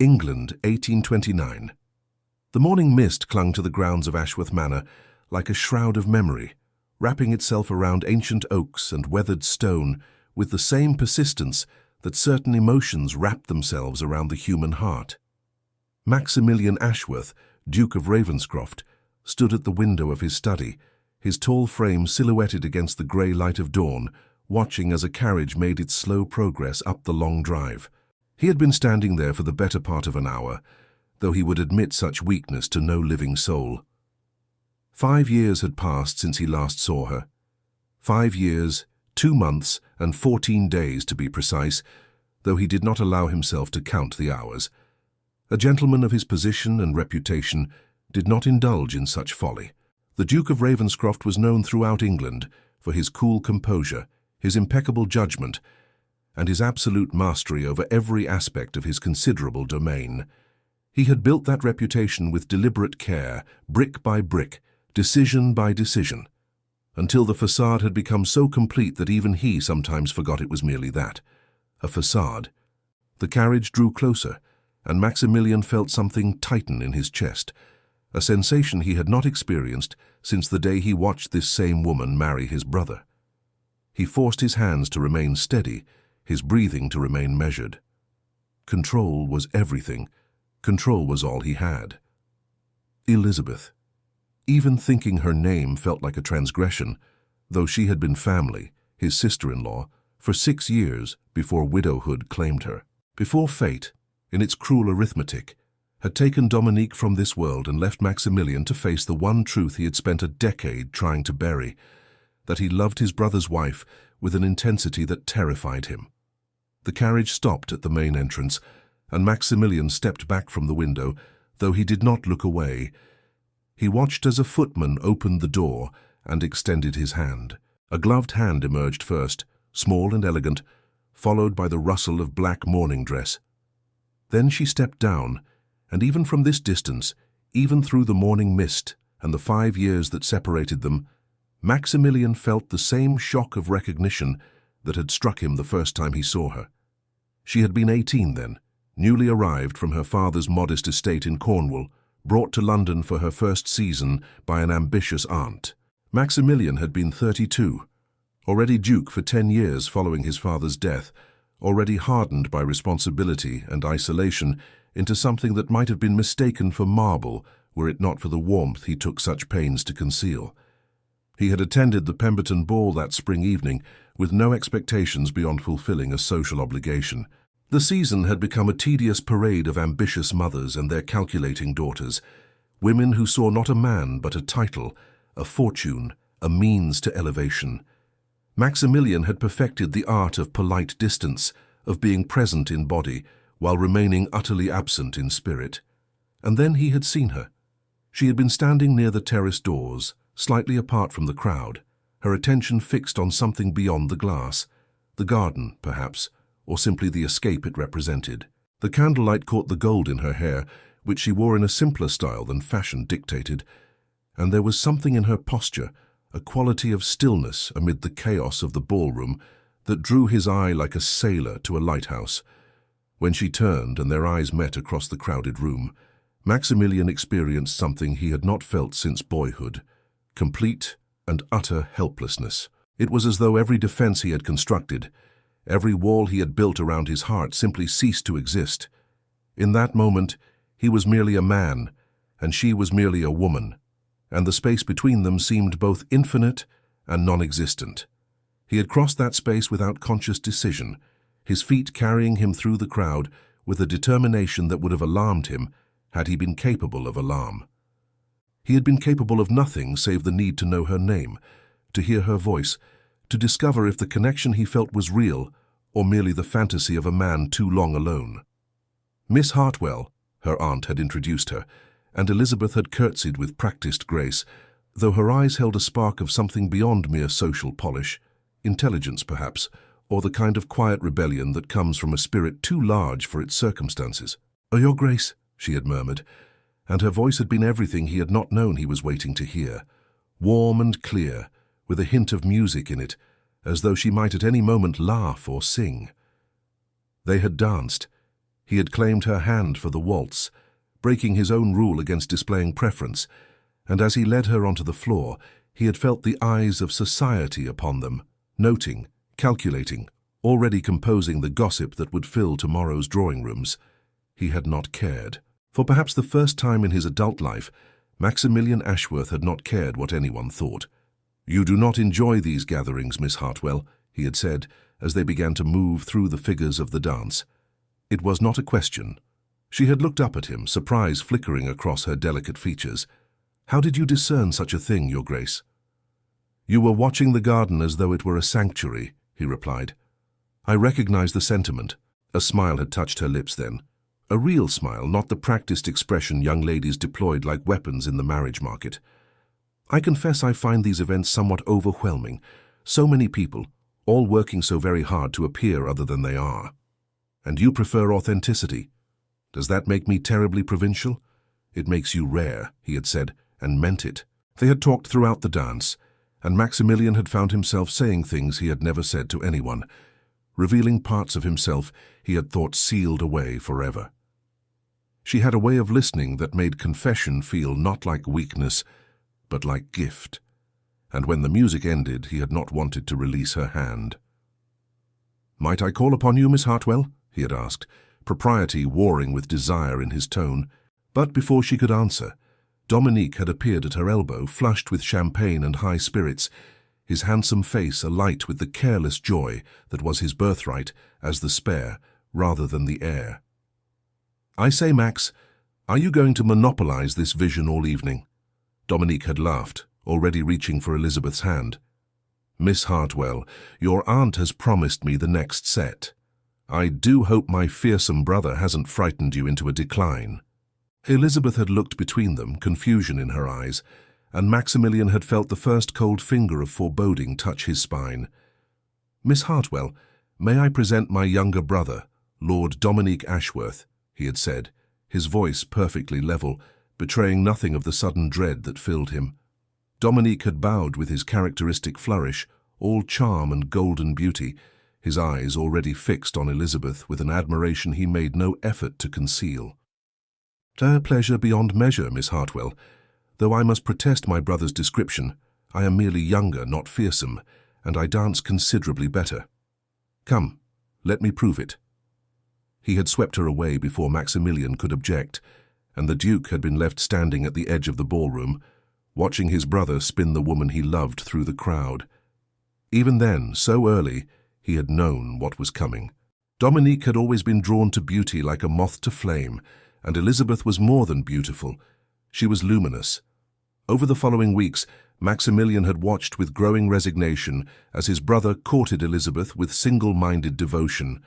England, 1829. The morning mist clung to the grounds of Ashworth Manor like a shroud of memory, wrapping itself around ancient oaks and weathered stone with the same persistence that certain emotions wrap themselves around the human heart. Maximilian Ashworth, Duke of Ravenscroft, stood at the window of his study, his tall frame silhouetted against the grey light of dawn, watching as a carriage made its slow progress up the long drive. He had been standing there for the better part of an hour, though he would admit such weakness to no living soul. 5 years had passed since he last saw her. 5 years, 2 months, and 14 days to be precise, though he did not allow himself to count the hours. A gentleman of his position and reputation did not indulge in such folly. The Duke of Ravenscroft was known throughout England for his cool composure, his impeccable judgment, and his absolute mastery over every aspect of his considerable domain. He had built that reputation with deliberate care, brick by brick, decision by decision, until the facade had become so complete that even he sometimes forgot it was merely that, a facade. The carriage drew closer, and Maximilian felt something tighten in his chest, a sensation he had not experienced since the day he watched this same woman marry his brother. He forced his hands to remain steady, his breathing to remain measured. Control was everything. Control was all he had. Elizabeth. Even thinking her name felt like a transgression, though she had been family, his sister-in-law, for 6 years before widowhood claimed her. Before fate, in its cruel arithmetic, had taken Dominique from this world and left Maximilian to face the one truth he had spent a decade trying to bury, that he loved his brother's wife with an intensity that terrified him. The carriage stopped at the main entrance, and Maximilian stepped back from the window, though he did not look away. He watched as a footman opened the door and extended his hand. A gloved hand emerged first, small and elegant, followed by the rustle of black morning dress. Then she stepped down, and even from this distance, even through the morning mist and the 5 years that separated them, Maximilian felt the same shock of recognition that had struck him the first time he saw her. She had been 18 then, newly arrived from her father's modest estate in Cornwall, brought to London for her first season by an ambitious aunt. Maximilian had been 32, already duke for 10 years following his father's death, already hardened by responsibility and isolation into something that might have been mistaken for marble were it not for the warmth he took such pains to conceal. He had attended the Pemberton ball that spring evening with no expectations beyond fulfilling a social obligation. The season had become a tedious parade of ambitious mothers and their calculating daughters, women who saw not a man but a title, a fortune, a means to elevation. Maximilian had perfected the art of polite distance, of being present in body while remaining utterly absent in spirit. And then he had seen her. She had been standing near the terrace doors, slightly apart from the crowd, her attention fixed on something beyond the glass, the garden, perhaps, or simply the escape it represented. The candlelight caught the gold in her hair, which she wore in a simpler style than fashion dictated, and there was something in her posture, a quality of stillness amid the chaos of the ballroom, that drew his eye like a sailor to a lighthouse. When she turned and their eyes met across the crowded room, Maximilian experienced something he had not felt since boyhood, complete and utter helplessness. It was as though every defense he had constructed, every wall he had built around his heart simply ceased to exist. In that moment, he was merely a man, and she was merely a woman, and the space between them seemed both infinite and non-existent. He had crossed that space without conscious decision, his feet carrying him through the crowd with a determination that would have alarmed him had he been capable of alarm. He had been capable of nothing save the need to know her name, to hear her voice, to discover if the connection he felt was real or merely the fantasy of a man too long alone. Miss Hartwell, her aunt had introduced her, and Elizabeth had curtsied with practiced grace, though her eyes held a spark of something beyond mere social polish, intelligence perhaps, or the kind of quiet rebellion that comes from a spirit too large for its circumstances. "Oh, Your Grace," she had murmured, and her voice had been everything he had not known he was waiting to hear, warm and clear, with a hint of music in it, as though she might at any moment laugh or sing. They had danced. He had claimed her hand for the waltz, breaking his own rule against displaying preference, and as he led her onto the floor, he had felt the eyes of society upon them, noting, calculating, already composing the gossip that would fill tomorrow's drawing rooms. He had not cared. For perhaps the first time in his adult life, Maximilian Ashworth had not cared what anyone thought. "You do not enjoy these gatherings, Miss Hartwell," he had said, as they began to move through the figures of the dance. It was not a question. She had looked up at him, surprise flickering across her delicate features. "How did you discern such a thing, Your Grace?" "You were watching the garden as though it were a sanctuary," he replied. "I recognize the sentiment." A smile had touched her lips then. A real smile, not the practiced expression young ladies deployed like weapons in the marriage market. "I confess I find these events somewhat overwhelming. So many people, all working so very hard to appear other than they are. And you prefer authenticity. Does that make me terribly provincial?" "It makes you rare," he had said, and meant it. They had talked throughout the dance, and Maximilian had found himself saying things he had never said to anyone, revealing parts of himself he had thought sealed away forever. She had a way of listening that made confession feel not like weakness, but like gift. And when the music ended, he had not wanted to release her hand. "Might I call upon you, Miss Hartwell?" he had asked, propriety warring with desire in his tone. But before she could answer, Dominique had appeared at her elbow, flushed with champagne and high spirits, his handsome face alight with the careless joy that was his birthright as the spare rather than the heir. "I say, Max, are you going to monopolize this vision all evening?" Dominique had laughed, already reaching for Elizabeth's hand. "Miss Hartwell, your aunt has promised me the next set. I do hope my fearsome brother hasn't frightened you into a decline." Elizabeth had looked between them, confusion in her eyes, and Maximilian had felt the first cold finger of foreboding touch his spine. "Miss Hartwell, may I present my younger brother, Lord Dominique Ashworth," he had said, his voice perfectly level, betraying nothing of the sudden dread that filled him. Dominique had bowed with his characteristic flourish, all charm and golden beauty, his eyes already fixed on Elizabeth with an admiration he made no effort to conceal. "A pleasure beyond measure, Miss Hartwell. Though I must protest my brother's description, I am merely younger, not fearsome, and I dance considerably better. Come, let me prove it." He had swept her away before Maximilian could object, and the Duke had been left standing at the edge of the ballroom, watching his brother spin the woman he loved through the crowd. Even then, so early, he had known what was coming. Dominique had always been drawn to beauty like a moth to flame, and Elizabeth was more than beautiful. She was luminous. Over the following weeks, Maximilian had watched with growing resignation as his brother courted Elizabeth with single-minded devotion.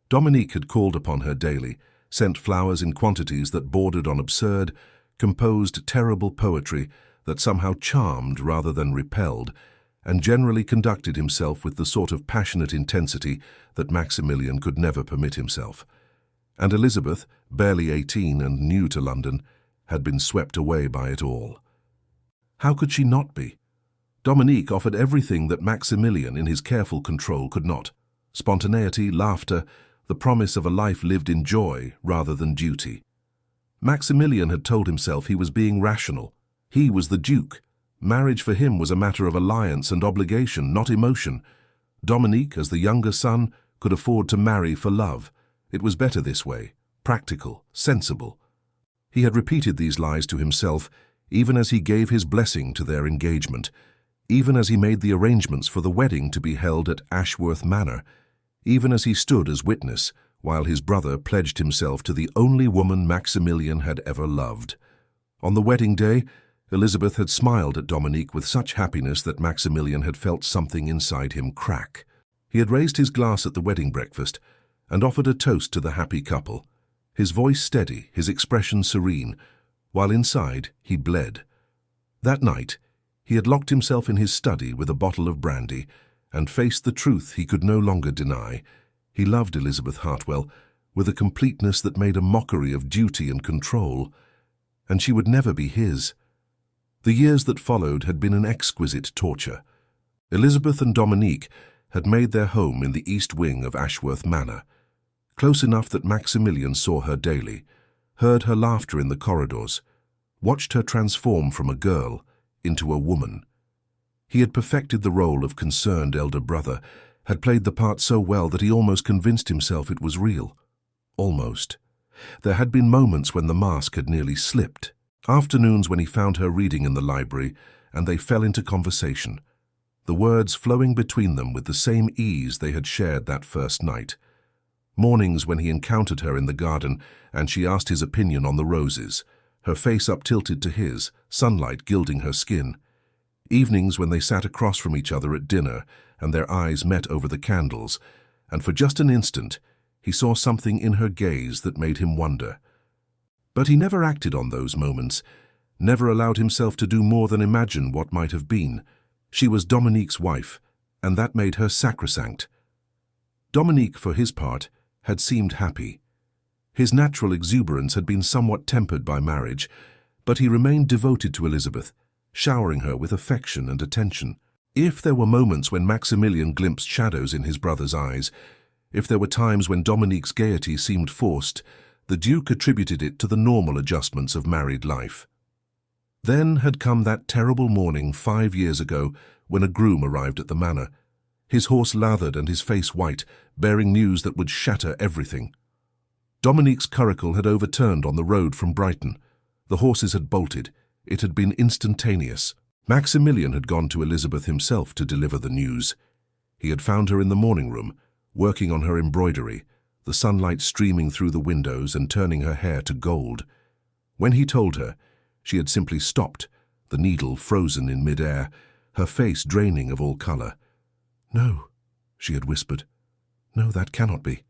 Dominique had called upon her daily, sent flowers in quantities that bordered on absurd, composed terrible poetry that somehow charmed rather than repelled, and generally conducted himself with the sort of passionate intensity that Maximilian could never permit himself. And Elizabeth, barely 18 and new to London, had been swept away by it all. How could she not be? Dominique offered everything that Maximilian, in his careful control, could not: spontaneity, laughter, the promise of a life lived in joy rather than duty. Maximilian had told himself he was being rational. He was the Duke. Marriage for him was a matter of alliance and obligation, not emotion. Dominique, as the younger son, could afford to marry for love. It was better this way, practical, sensible. He had repeated these lies to himself, even as he gave his blessing to their engagement, even as he made the arrangements for the wedding to be held at Ashworth Manor, even as he stood as witness, while his brother pledged himself to the only woman Maximilian had ever loved. On the wedding day, Elizabeth had smiled at Dominique with such happiness that Maximilian had felt something inside him crack. He had raised his glass at the wedding breakfast and offered a toast to the happy couple, his voice steady, his expression serene, while inside he bled. That night, he had locked himself in his study with a bottle of brandy and faced the truth he could no longer deny. He loved Elizabeth Hartwell with a completeness that made a mockery of duty and control, and she would never be his. The years that followed had been an exquisite torture. Elizabeth and Dominique had made their home in the east wing of Ashworth Manor. close enough that Maximilian saw her daily, heard her laughter in the corridors, watched her transform from a girl into a woman. He had perfected the role of concerned elder brother, had played the part so well that he almost convinced himself it was real. Almost. There had been moments when the mask had nearly slipped. Afternoons when he found her reading in the library, and they fell into conversation, the words flowing between them with the same ease they had shared that first night. Mornings when he encountered her in the garden, and she asked his opinion on the roses, her face up-tilted to his, sunlight gilding her skin. Evenings when they sat across from each other at dinner, and their eyes met over the candles, and for just an instant he saw something in her gaze that made him wonder. But he never acted on those moments, never allowed himself to do more than imagine what might have been. She was Dominique's wife, and that made her sacrosanct. Dominique, for his part, had seemed happy. His natural exuberance had been somewhat tempered by marriage, but he remained devoted to Elizabeth, showering her with affection and attention. If there were moments when Maximilian glimpsed shadows in his brother's eyes, if there were times when Dominique's gaiety seemed forced, the Duke attributed it to the normal adjustments of married life. Then had come that terrible morning 5 years ago when a groom arrived at the manor, his horse lathered and his face white, bearing news that would shatter everything. Dominique's curricle had overturned on the road from Brighton. The horses had bolted. It had been instantaneous. Maximilian had gone to Elizabeth himself to deliver the news. He had found her in the morning room, working on her embroidery, the sunlight streaming through the windows and turning her hair to gold. When he told her, she had simply stopped, the needle frozen in mid-air, her face draining of all color. "No," she had whispered. "No, that cannot be.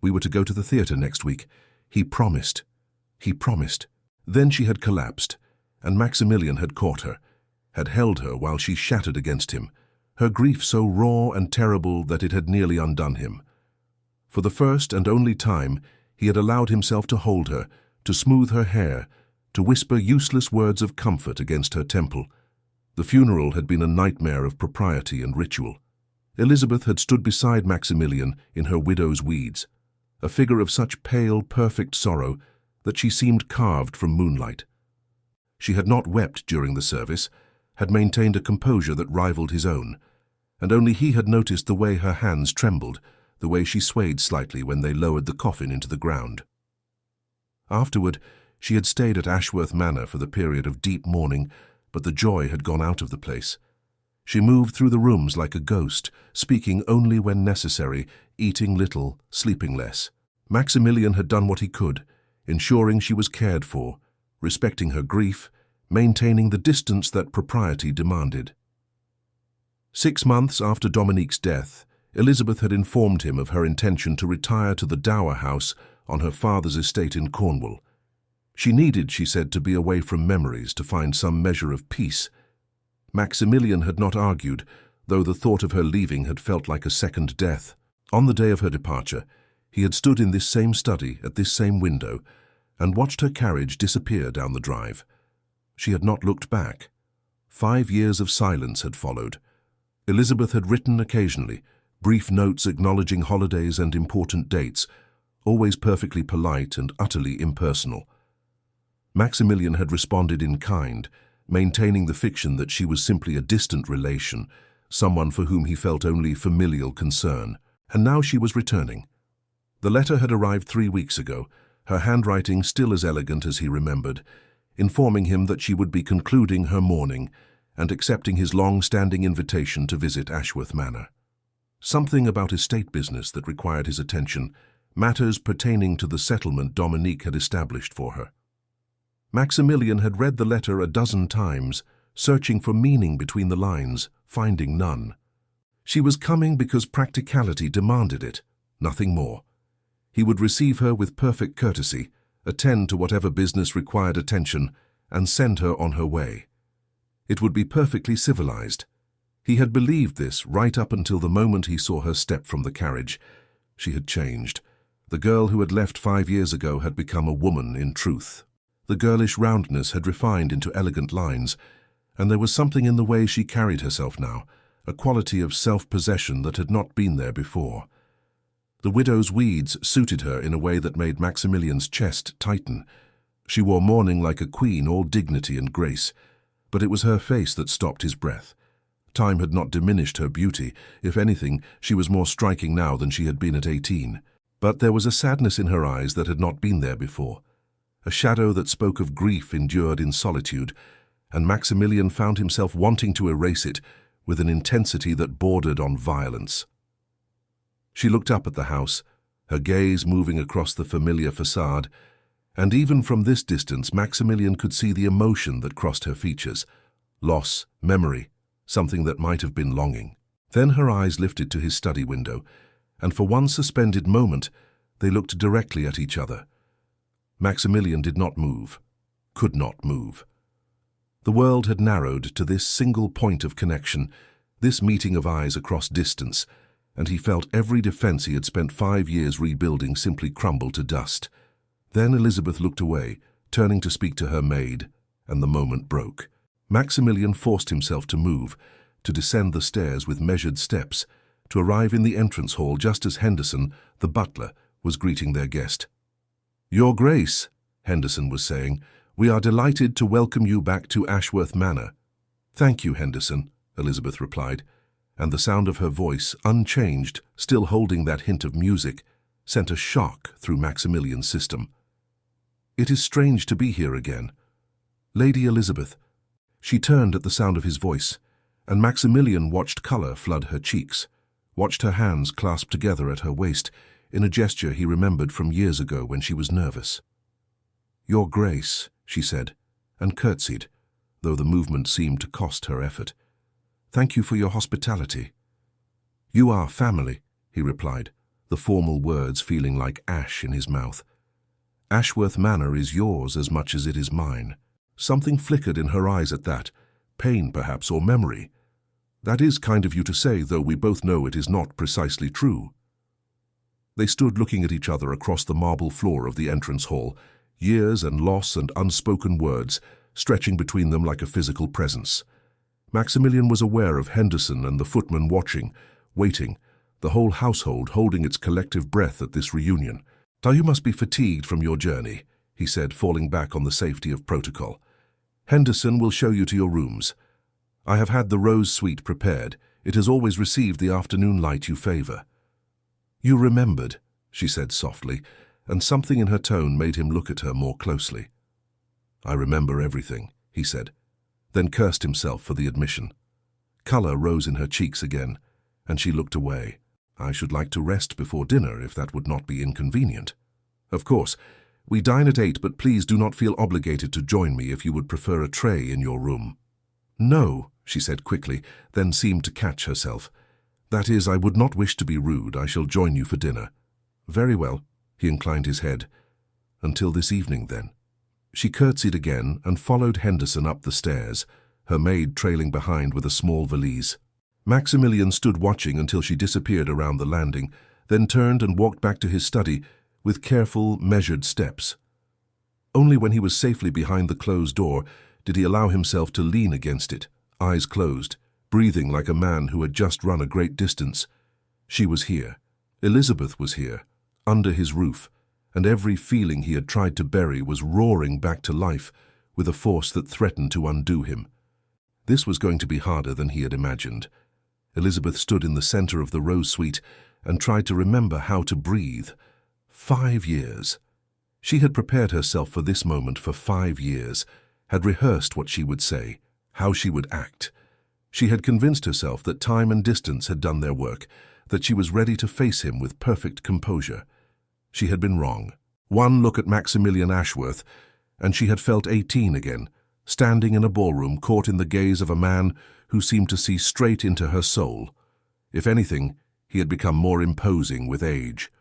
We were to go to the theatre next week. He promised. He promised." Then she had collapsed, and Maximilian had caught her, had held her while she shattered against him, her grief so raw and terrible that it had nearly undone him. For the first and only time, he had allowed himself to hold her, to smooth her hair, to whisper useless words of comfort against her temple. The funeral had been a nightmare of propriety and ritual. Elizabeth had stood beside Maximilian in her widow's weeds, a figure of such pale, perfect sorrow that she seemed carved from moonlight. She had not wept during the service, had maintained a composure that rivaled his own, and only he had noticed the way her hands trembled, the way she swayed slightly when they lowered the coffin into the ground. Afterward, she had stayed at Ashworth Manor for the period of deep mourning, but the joy had gone out of the place. She moved through the rooms like a ghost, speaking only when necessary, eating little, sleeping less. Maximilian had done what he could, ensuring she was cared for, respecting her grief, maintaining the distance that propriety demanded. 6 months after Dominique's death, Elizabeth had informed him of her intention to retire to the dower house on her father's estate in Cornwall. She needed, she said, to be away from memories to find some measure of peace. Maximilian had not argued, though the thought of her leaving had felt like a second death. On the day of her departure, he had stood in this same study at this same window and watched her carriage disappear down the drive. She had not looked back. 5 years of silence had followed. Elizabeth had written occasionally, brief notes acknowledging holidays and important dates, always perfectly polite and utterly impersonal. Maximilian had responded in kind, maintaining the fiction that she was simply a distant relation, someone for whom he felt only familial concern. And now she was returning. The letter had arrived 3 weeks ago, her handwriting still as elegant as he remembered, informing him that she would be concluding her mourning and accepting his long-standing invitation to visit Ashworth Manor. Something about estate business that required his attention, matters pertaining to the settlement Dominique had established for her. Maximilian had read the letter a dozen times, searching for meaning between the lines, finding none. She was coming because practicality demanded it, nothing more. He would receive her with perfect courtesy, attend to whatever business required attention, and send her on her way. It would be perfectly civilized. He had believed this right up until the moment he saw her step from the carriage. She had changed. The girl who had left 5 years ago had become a woman in truth. The girlish roundness had refined into elegant lines, and there was something in the way she carried herself now, a quality of self-possession that had not been there before. The widow's weeds suited her in a way that made Maximilian's chest tighten. She wore mourning like a queen, all dignity and grace. But it was her face that stopped his breath. Time had not diminished her beauty. If anything, she was more striking now than she had been at 18. But there was a sadness in her eyes that had not been there before. A shadow that spoke of grief endured in solitude, and Maximilian found himself wanting to erase it with an intensity that bordered on violence. She looked up at the house, her gaze moving across the familiar facade, and even from this distance Maximilian could see the emotion that crossed her features. Loss, memory, something that might have been longing. Then her eyes lifted to his study window, and for one suspended moment they looked directly at each other. Maximilian did not move, could not move. The world had narrowed to this single point of connection, this meeting of eyes across distance, and he felt every defense he had spent 5 years rebuilding simply crumble to dust. Then Elizabeth looked away, turning to speak to her maid, and the moment broke. Maximilian forced himself to move, to descend the stairs with measured steps, to arrive in the entrance hall just as Henderson, the butler, was greeting their guest. "Your Grace," Henderson was saying, "we are delighted to welcome you back to Ashworth Manor." "Thank you, Henderson," Elizabeth replied, and the sound of her voice, unchanged, still holding that hint of music, sent a shock through Maximilian's system. "It is strange to be here again. Lady Elizabeth." She turned at the sound of his voice, and Maximilian watched color flood her cheeks, watched her hands clasped together at her waist, in a gesture he remembered from years ago when she was nervous. "Your Grace," she said, and curtsied, though the movement seemed to cost her effort. "Thank you for your hospitality." "You are family," he replied, the formal words feeling like ash in his mouth. "Ashworth Manor is yours as much as it is mine." Something flickered in her eyes at that, pain perhaps, or memory. "That is kind of you to say, though we both know it is not precisely true." They stood looking at each other across the marble floor of the entrance hall, years and loss and unspoken words stretching between them like a physical presence. Maximilian was aware of Henderson and the footman watching, waiting, the whole household holding its collective breath at this reunion. "You must be fatigued from your journey," he said, falling back on the safety of protocol. "Henderson will show you to your rooms. I have had the rose suite prepared. It has always received the afternoon light you favor." "You remembered," she said softly, and something in her tone made him look at her more closely. "I remember everything," he said, then cursed himself for the admission. Color rose in her cheeks again, and she looked away. "I should like to rest before dinner, if that would not be inconvenient." "Of course. We dine at 8, but please do not feel obligated to join me if you would prefer a tray in your room." "No," she said quickly, then seemed to catch herself. "That is, I would not wish to be rude. I shall join you for dinner." "Very well," he inclined his head. "Until this evening, then." She curtsied again and followed Henderson up the stairs, her maid trailing behind with a small valise. Maximilian stood watching until she disappeared around the landing, then turned and walked back to his study with careful, measured steps. Only when he was safely behind the closed door did he allow himself to lean against it, eyes closed, breathing like a man who had just run a great distance. She was here. Elizabeth was here, under his roof, and every feeling he had tried to bury was roaring back to life with a force that threatened to undo him. This was going to be harder than he had imagined. Elizabeth stood in the center of the rose suite and tried to remember how to breathe. 5 years. She had prepared herself for this moment for 5 years, had rehearsed what she would say, how she would act. She had convinced herself that time and distance had done their work, that she was ready to face him with perfect composure. She had been wrong. One look at Maximilian Ashworth, and she had felt 18 again, standing in a ballroom caught in the gaze of a man who seemed to see straight into her soul. If anything, he had become more imposing with age.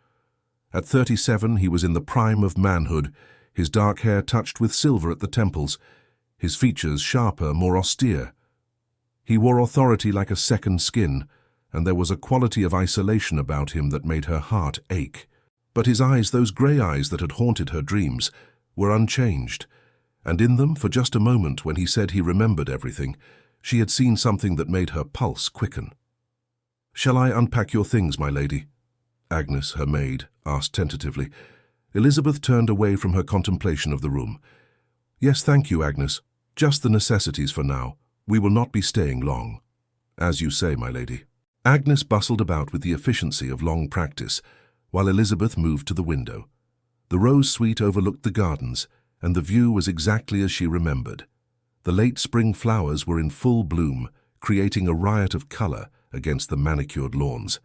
At 37, he was in the prime of manhood, his dark hair touched with silver at the temples, his features sharper, more austere. He wore authority like a second skin, and there was a quality of isolation about him that made her heart ache. But his eyes, those grey eyes that had haunted her dreams, were unchanged, and in them, for just a moment when he said he remembered everything, she had seen something that made her pulse quicken. "Shall I unpack your things, my lady?" Agnes, her maid, asked tentatively. Elizabeth turned away from her contemplation of the room. Yes, thank you, Agnes. Just the necessities for now. We will not be staying long. As you say, my lady. Agnes bustled about with the efficiency of long practice, while Elizabeth moved to the window. The rose suite overlooked the gardens, and the view was exactly as she remembered. The late spring flowers were in full bloom, creating a riot of color against the manicured lawns.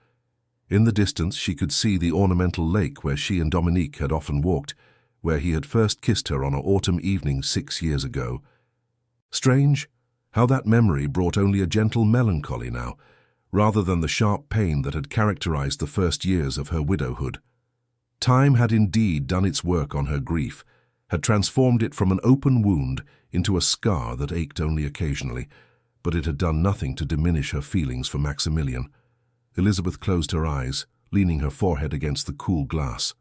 In the distance she could see the ornamental lake where she and Dominique had often walked, where he had first kissed her on an autumn evening 6 years ago. Strange, how that memory brought only a gentle melancholy now, rather than the sharp pain that had characterized the first years of her widowhood. Time had indeed done its work on her grief, had transformed it from an open wound into a scar that ached only occasionally, but it had done nothing to diminish her feelings for Maximilian. Elizabeth closed her eyes, leaning her forehead against the cool glass.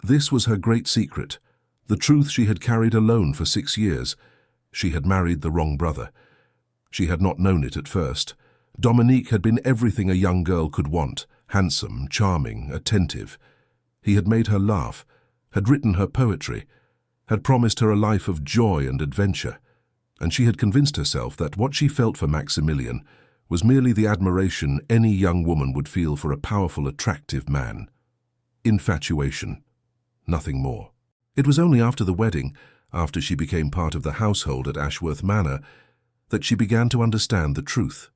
This was her great secret, the truth she had carried alone for 6 years. She had married the wrong brother. She had not known it at first. Dominique had been everything a young girl could want, handsome, charming, attentive. He had made her laugh, had written her poetry, had promised her a life of joy and adventure, and she had convinced herself that what she felt for Maximilian was merely the admiration any young woman would feel for a powerful, attractive man. Infatuation, nothing more. It was only after the wedding, after she became part of the household at Ashworth Manor, that she began to understand the truth.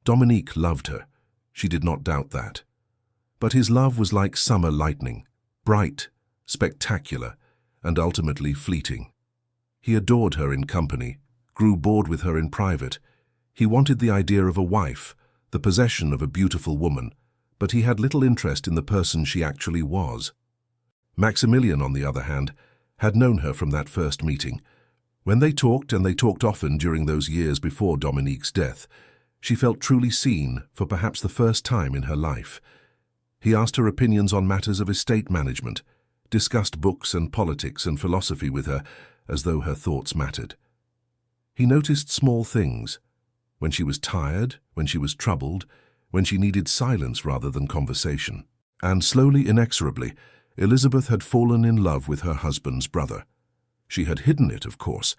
Dominique loved her, she did not doubt that. But his love was like summer lightning, bright, spectacular, and ultimately fleeting. He adored her in company, grew bored with her in private. He wanted the idea of a wife, the possession of a beautiful woman, but he had little interest in the person she actually was. Maximilian, on the other hand, had known her from that first meeting. When they talked, and they talked often during those years before Dominique's death, she felt truly seen for perhaps the first time in her life. He asked her opinions on matters of estate management, discussed books and politics and philosophy with her as though her thoughts mattered. He noticed small things, when she was tired, when she was troubled, when she needed silence rather than conversation. And slowly, inexorably, Elizabeth had fallen in love with her husband's brother. She had hidden it, of course,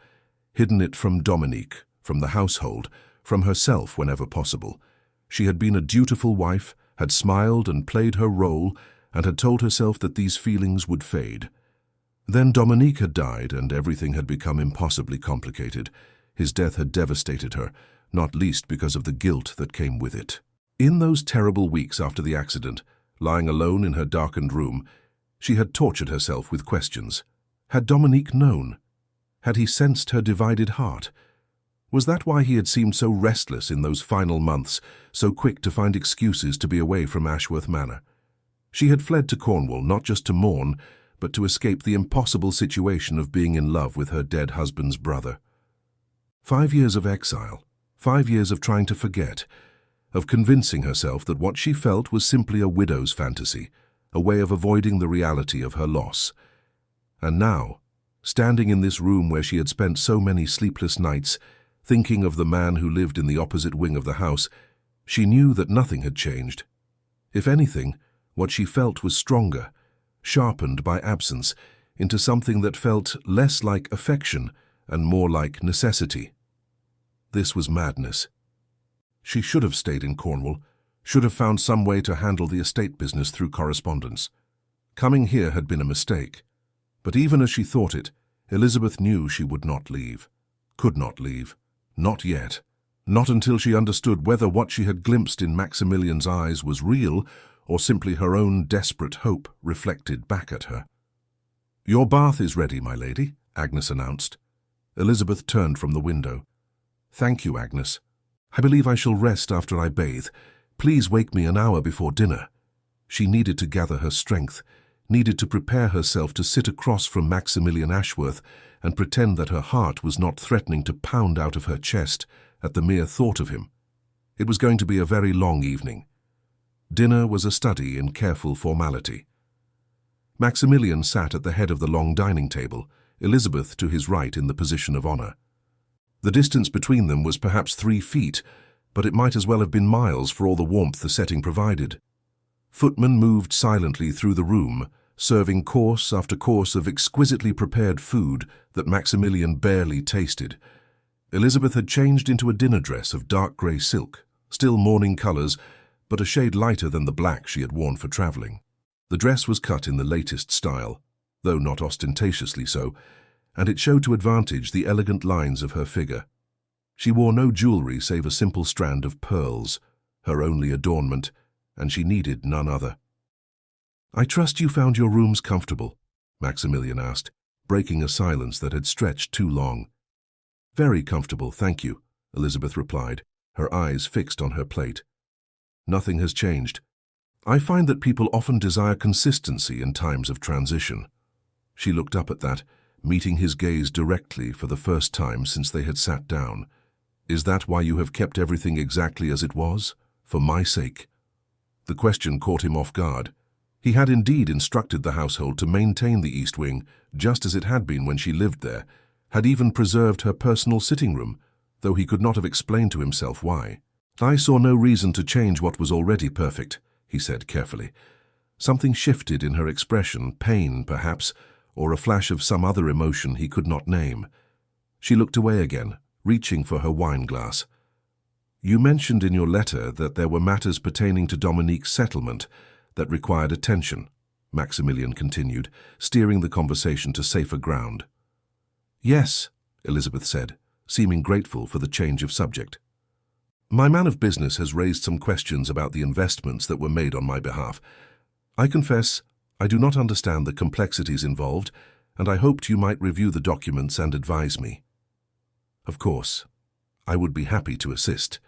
hidden it from Dominique, from the household, from herself whenever possible. She had been a dutiful wife, had smiled and played her role, and had told herself that these feelings would fade. Then Dominique had died, and everything had become impossibly complicated. His death had devastated her, not least because of the guilt that came with it. In those terrible weeks after the accident, lying alone in her darkened room, she had tortured herself with questions. Had Dominique known? Had he sensed her divided heart? Was that why he had seemed so restless in those final months, so quick to find excuses to be away from Ashworth Manor? She had fled to Cornwall not just to mourn, but to escape the impossible situation of being in love with her dead husband's brother. 5 years of exile, 5 years of trying to forget, of convincing herself that what she felt was simply a widow's fantasy, a way of avoiding the reality of her loss. And now, standing in this room where she had spent so many sleepless nights, thinking of the man who lived in the opposite wing of the house, she knew that nothing had changed. If anything, what she felt was stronger, sharpened by absence, into something that felt less like affection and more like necessity. This was madness. She should have stayed in Cornwall, should have found some way to handle the estate business through correspondence. Coming here had been a mistake. But even as she thought it, Elizabeth knew she would not leave, could not leave, not yet, not until she understood whether what she had glimpsed in Maximilian's eyes was real or simply her own desperate hope reflected back at her. "Your bath is ready, my lady," Agnes announced. Elizabeth turned from the window. "Thank you, Agnes. I believe I shall rest after I bathe. Please wake me an hour before dinner." She needed to gather her strength, needed to prepare herself to sit across from Maximilian Ashworth and pretend that her heart was not threatening to pound out of her chest at the mere thought of him. It was going to be a very long evening. Dinner was a study in careful formality. Maximilian sat at the head of the long dining table, Elizabeth to his right in the position of honor. The distance between them was perhaps 3 feet, but it might as well have been miles for all the warmth the setting provided. Footmen moved silently through the room, serving course after course of exquisitely prepared food that Maximilian barely tasted. Elizabeth had changed into a dinner dress of dark grey silk, still morning colours, but a shade lighter than the black she had worn for travelling. The dress was cut in the latest style, though not ostentatiously so, and it showed to advantage the elegant lines of her figure. She wore no jewellery save a simple strand of pearls, her only adornment, and she needed none other. "I trust you found your rooms comfortable?" Maximilian asked, breaking a silence that had stretched too long. "Very comfortable, thank you," Elizabeth replied, her eyes fixed on her plate. "Nothing has changed. I find that people often desire consistency in times of transition." She looked up at that, meeting his gaze directly for the first time since they had sat down. "Is that why you have kept everything exactly as it was? For my sake?" The question caught him off guard. He had indeed instructed the household to maintain the East Wing just as it had been when she lived there, had even preserved her personal sitting room, though he could not have explained to himself why. "I saw no reason to change what was already perfect," he said carefully. Something shifted in her expression, pain, perhaps, or a flash of some other emotion he could not name. She looked away again, reaching for her wine glass. "You mentioned in your letter that there were matters pertaining to Dominique's settlement that required attention," Maximilian continued, steering the conversation to safer ground. "Yes," Elizabeth said, seeming grateful for the change of subject. "My man of business has raised some questions about the investments that were made on my behalf. I confess I do not understand the complexities involved, and I hoped you might review the documents and advise me." "Of course. I would be happy to assist.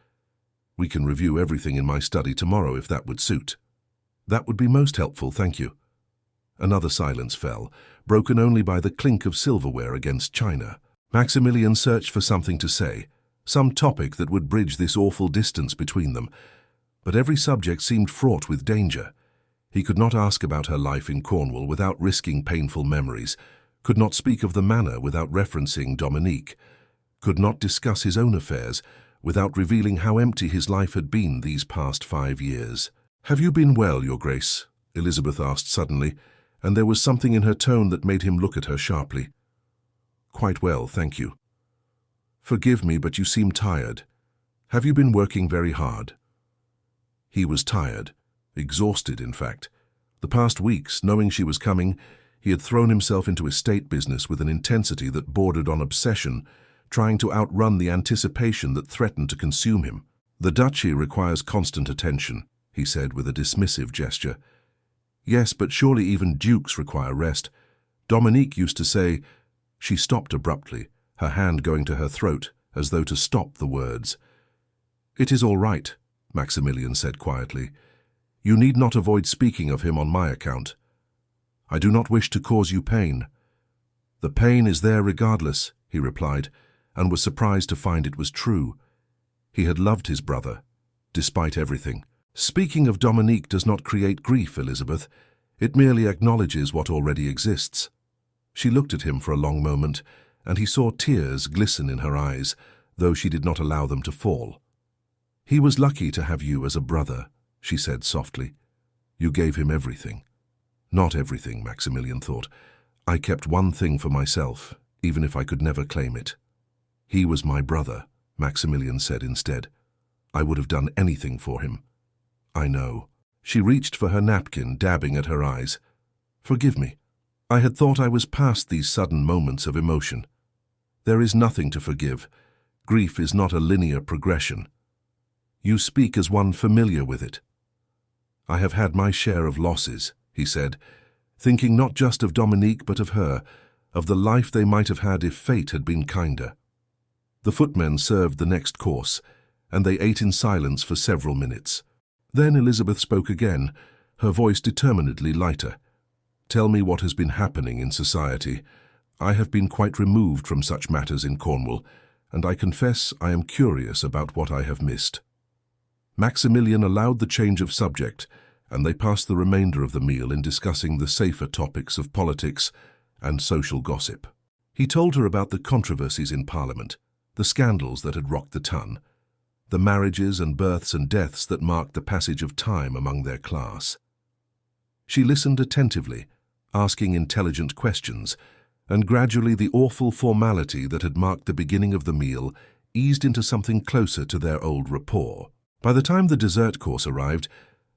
We can review everything in my study tomorrow if that would suit." "That would be most helpful, thank you." Another silence fell, broken only by the clink of silverware against china. Maximilian searched for something to say, some topic that would bridge this awful distance between them, but every subject seemed fraught with danger. He could not ask about her life in Cornwall without risking painful memories, could not speak of the manor without referencing Dominique, could not discuss his own affairs without revealing how empty his life had been these past 5 years. "Have you been well, Your Grace?" Elizabeth asked suddenly, and there was something in her tone that made him look at her sharply. "Quite well, thank you." "Forgive me, but you seem tired. Have you been working very hard?" He was tired, exhausted in fact. The past weeks, knowing she was coming, he had thrown himself into estate business with an intensity that bordered on obsession, trying to outrun the anticipation that threatened to consume him. "The duchy requires constant attention," he said with a dismissive gesture. "Yes, but surely even dukes require rest. Dominique used to say—" She stopped abruptly, her hand going to her throat, as though to stop the words. "It is all right," Maximilian said quietly. "You need not avoid speaking of him on my account. I do not wish to cause you pain." "The pain is there regardless," he replied, and was surprised to find it was true. He had loved his brother, despite everything. "Speaking of Dominique does not create grief, Elizabeth. It merely acknowledges what already exists." She looked at him for a long moment, and he saw tears glisten in her eyes, though she did not allow them to fall. "He was lucky to have you as a brother," she said softly. "You gave him everything." Not everything, Maximilian thought. "I kept one thing for myself, even if I could never claim it." "He was my brother," Maximilian said instead. "I would have done anything for him." "I know." She reached for her napkin, dabbing at her eyes. "Forgive me. I had thought I was past these sudden moments of emotion. There is nothing to forgive. Grief is not a linear progression. You speak as one familiar with it." "I have had my share of losses," he said, thinking not just of Dominique but of her, of the life they might have had if fate had been kinder. The footmen served the next course, and they ate in silence for several minutes. Then Elizabeth spoke again, her voice determinedly lighter. "Tell me what has been happening in society. I have been quite removed from such matters in Cornwall, and I confess I am curious about what I have missed." Maximilian allowed the change of subject, and they passed the remainder of the meal in discussing the safer topics of politics and social gossip. He told her about the controversies in Parliament, the scandals that had rocked the ton, the marriages and births and deaths that marked the passage of time among their class. She listened attentively, asking intelligent questions, and gradually the awful formality that had marked the beginning of the meal eased into something closer to their old rapport. By the time the dessert course arrived,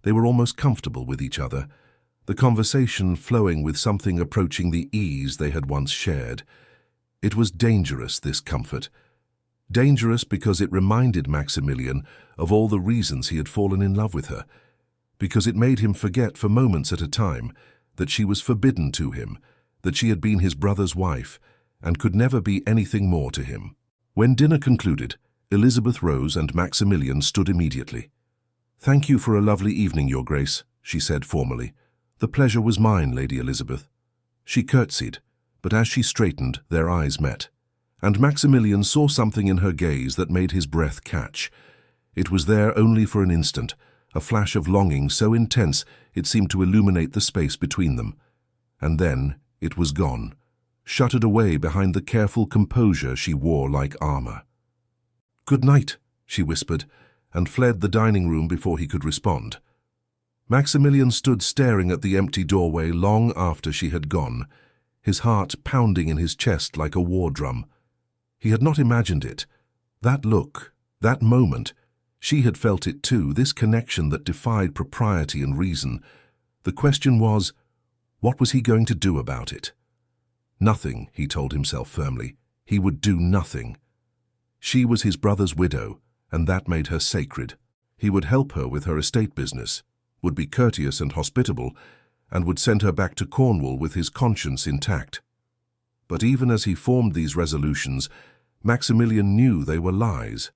they were almost comfortable with each other, the conversation flowing with something approaching the ease they had once shared. It was dangerous, this comfort. Dangerous because it reminded Maximilian of all the reasons he had fallen in love with her, because it made him forget for moments at a time that she was forbidden to him, that she had been his brother's wife, and could never be anything more to him. When dinner concluded, Elizabeth rose and Maximilian stood immediately. "Thank you for a lovely evening, Your Grace," she said formally. "The pleasure was mine, Lady Elizabeth." She curtsied, but as she straightened, their eyes met, and Maximilian saw something in her gaze that made his breath catch. It was there only for an instant, a flash of longing so intense it seemed to illuminate the space between them. And then it was gone, shuttered away behind the careful composure she wore like armor. "Good night," she whispered, and fled the dining room before he could respond. Maximilian stood staring at the empty doorway long after she had gone, his heart pounding in his chest like a war drum. He had not imagined it. That look, that moment, she had felt it too, this connection that defied propriety and reason. The question was, what was he going to do about it? Nothing, he told himself firmly. He would do nothing. She was his brother's widow, and that made her sacred. He would help her with her estate business, would be courteous and hospitable, and would send her back to Cornwall with his conscience intact. But even as he formed these resolutions, Maximilian knew they were lies.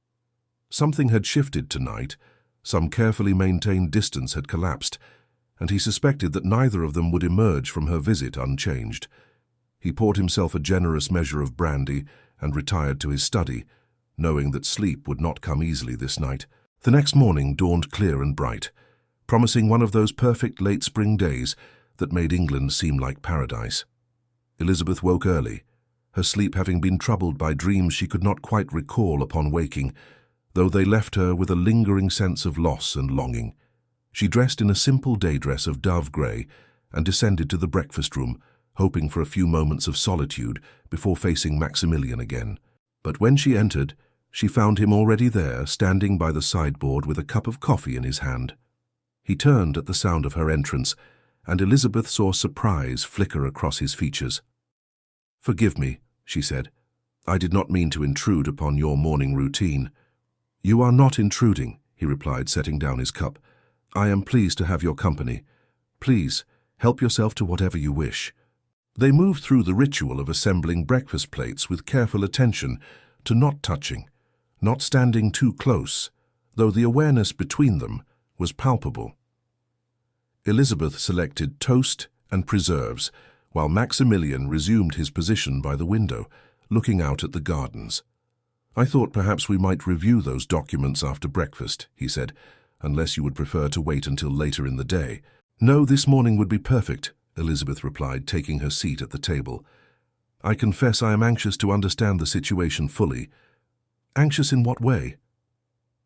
Something had shifted tonight, some carefully maintained distance had collapsed, and he suspected that neither of them would emerge from her visit unchanged. He poured himself a generous measure of brandy and retired to his study, knowing that sleep would not come easily this night. The next morning dawned clear and bright, promising one of those perfect late spring days that made England seem like paradise. Elizabeth woke early, her sleep having been troubled by dreams she could not quite recall upon waking, though they left her with a lingering sense of loss and longing. She dressed in a simple day dress of dove grey and descended to the breakfast room, hoping for a few moments of solitude before facing Maximilian again. But when she entered, she found him already there, standing by the sideboard with a cup of coffee in his hand. He turned at the sound of her entrance, and Elizabeth saw surprise flicker across his features. "Forgive me," she said. "I did not mean to intrude upon your morning routine." "You are not intruding," he replied, setting down his cup. "I am pleased to have your company. Please, help yourself to whatever you wish." They moved through the ritual of assembling breakfast plates with careful attention to not touching, not standing too close, though the awareness between them was palpable. Elizabeth selected toast and preserves, while Maximilian resumed his position by the window, looking out at the gardens. "I thought perhaps we might review those documents after breakfast," he said, "unless you would prefer to wait until later in the day." "No, this morning would be perfect," Elizabeth replied, taking her seat at the table. "I confess I am anxious to understand the situation fully." "Anxious in what way?"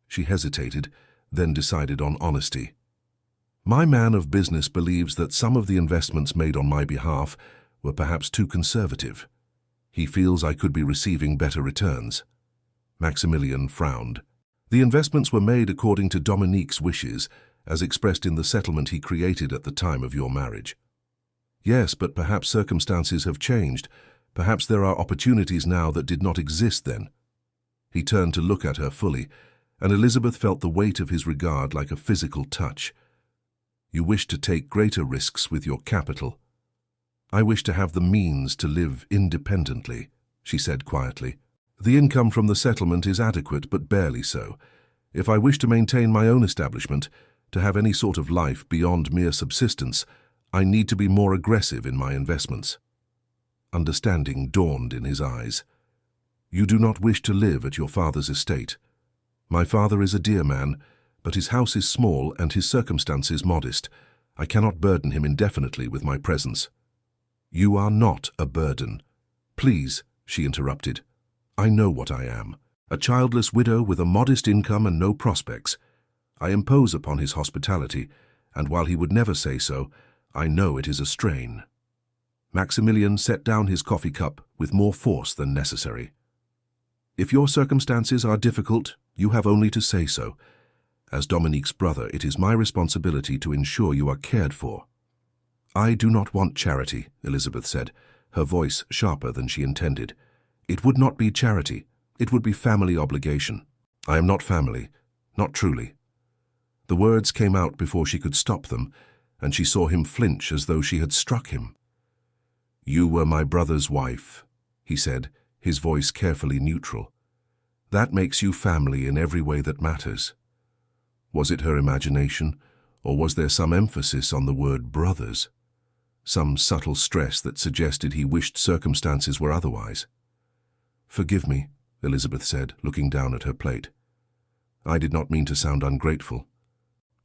She hesitated, then decided on honesty. "My man of business believes that some of the investments made on my behalf were perhaps too conservative. He feels I could be receiving better returns." Maximilian frowned. "The investments were made according to Dominique's wishes, as expressed in the settlement he created at the time of your marriage." "Yes, but perhaps circumstances have changed. Perhaps there are opportunities now that did not exist then." He turned to look at her fully, and Elizabeth felt the weight of his regard like a physical touch. "You wish to take greater risks with your capital." "I wish to have the means to live independently," she said quietly. "The income from the settlement is adequate, but barely so. If I wish to maintain my own establishment, to have any sort of life beyond mere subsistence, I need to be more aggressive in my investments." Understanding dawned in his eyes. "You do not wish to live at your father's estate. My father is a dear man, but his house is small and his circumstances modest. I cannot burden him indefinitely with my presence." "You are not a burden." "Please," she interrupted. "I know what I am. A childless widow with a modest income and no prospects. I impose upon his hospitality, and while he would never say so, I know it is a strain." Maximilian set down his coffee cup with more force than necessary. "If your circumstances are difficult, you have only to say so. As Dominique's brother, it is my responsibility to ensure you are cared for." "I do not want charity," Elizabeth said, her voice sharper than she intended. "It would not be charity. It would be family obligation. I am not family, not truly." The words came out before she could stop them, and she saw him flinch as though she had struck him. "You were my brother's wife," he said, his voice carefully neutral. "That makes you family in every way that matters." Was it her imagination, or was there some emphasis on the word brothers? Some subtle stress that suggested he wished circumstances were otherwise? "Forgive me," Elizabeth said, looking down at her plate. "I did not mean to sound ungrateful.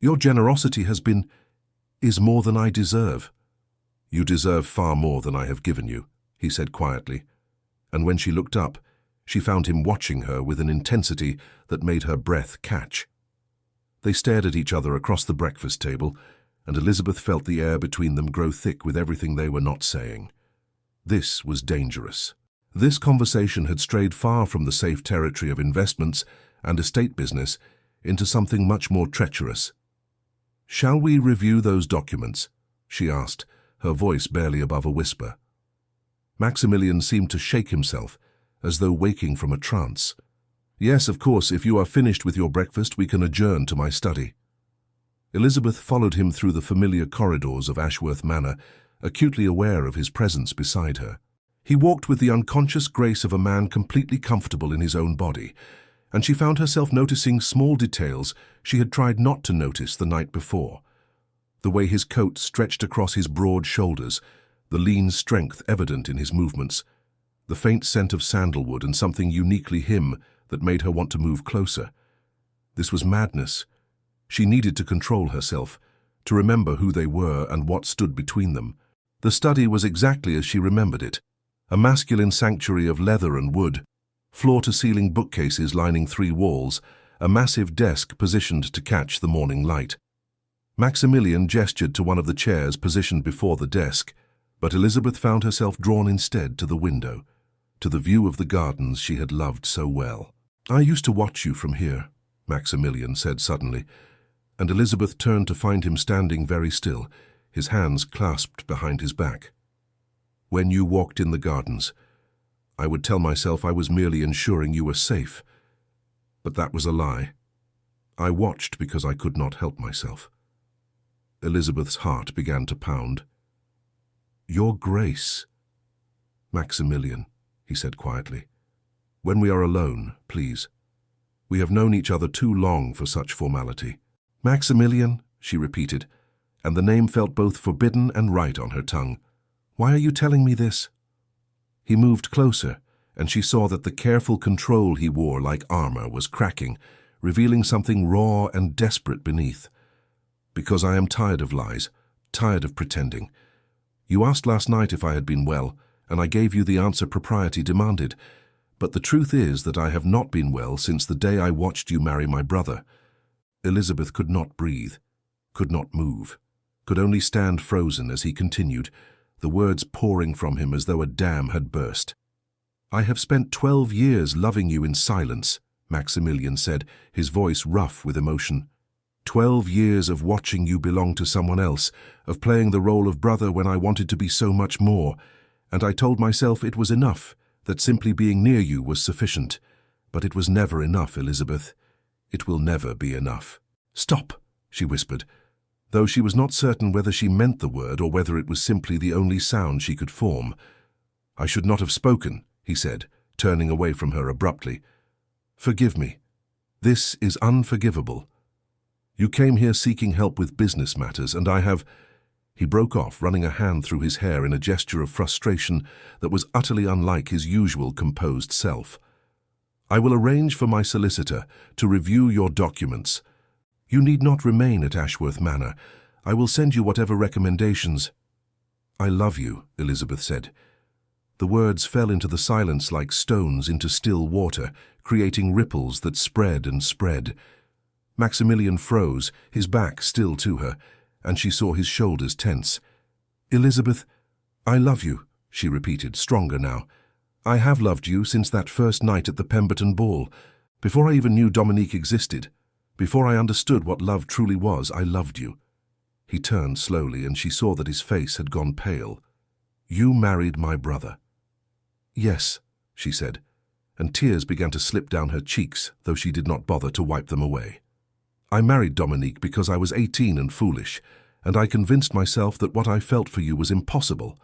Your generosity is more than I deserve." "You deserve far more than I have given you," he said quietly, and when she looked up, she found him watching her with an intensity that made her breath catch. They stared at each other across the breakfast table, and Elizabeth felt the air between them grow thick with everything they were not saying. This was dangerous. This conversation had strayed far from the safe territory of investments and estate business into something much more treacherous. "Shall we review those documents?" she asked, her voice barely above a whisper. Maximilian seemed to shake himself, as though waking from a trance. "Yes, of course, if you are finished with your breakfast, we can adjourn to my study." Elizabeth followed him through the familiar corridors of Ashworth Manor, acutely aware of his presence beside her. He walked with the unconscious grace of a man completely comfortable in his own body, and she found herself noticing small details she had tried not to notice the night before. The way his coat stretched across his broad shoulders, the lean strength evident in his movements, the faint scent of sandalwood and something uniquely him that made her want to move closer. This was madness. She needed to control herself, to remember who they were and what stood between them. The study was exactly as she remembered it, a masculine sanctuary of leather and wood, floor-to-ceiling bookcases lining 3 walls, a massive desk positioned to catch the morning light. Maximilian gestured to one of the chairs positioned before the desk, but Elizabeth found herself drawn instead to the window, to the view of the gardens she had loved so well. "I used to watch you from here," Maximilian said suddenly, and Elizabeth turned to find him standing very still, his hands clasped behind his back. "When you walked in the gardens, I would tell myself I was merely ensuring you were safe. But that was a lie. I watched because I could not help myself." Elizabeth's heart began to pound. "Your Grace." "Maximilian," he said quietly, "when we are alone, please. We have known each other too long for such formality." "Maximilian," she repeated, and the name felt both forbidden and right on her tongue. "Why are you telling me this?" He moved closer, and she saw that the careful control he wore like armor was cracking, revealing something raw and desperate beneath. "Because I am tired of lies, tired of pretending. You asked last night if I had been well, and I gave you the answer propriety demanded. But the truth is that I have not been well since the day I watched you marry my brother." Elizabeth could not breathe, could not move, could only stand frozen as he continued, the words pouring from him as though a dam had burst. "I have spent 12 years loving you in silence," Maximilian said, his voice rough with emotion. 12 years of watching you belong to someone else, of playing the role of brother when I wanted to be so much more, and I told myself it was enough, that simply being near you was sufficient. But it was never enough, Elizabeth. It will never be enough." "Stop," she whispered, though she was not certain whether she meant the word or whether it was simply the only sound she could form. "I should not have spoken," he said, turning away from her abruptly. "Forgive me. This is unforgivable. You came here seeking help with business matters, and I have—" He broke off, running a hand through his hair in a gesture of frustration that was utterly unlike his usual composed self. "I will arrange for my solicitor to review your documents. You need not remain at Ashworth Manor. I will send you whatever recommendations—" "I love you," Elizabeth said. The words fell into the silence like stones into still water, creating ripples that spread and spread. Maximilian froze, his back still to her, and she saw his shoulders tense, "Elizabeth, I love you," she repeated, stronger now. "I have loved you since that first night at the Pemberton ball. Before I even knew Dominique existed, before I understood what love truly was, I loved you." He turned slowly, and she saw that his face had gone pale. "You married my brother." "Yes," she said, and tears began to slip down her cheeks, though she did not bother to wipe them away. "I married Dominique because I was 18 and foolish, and I convinced myself that what I felt for you was impossible,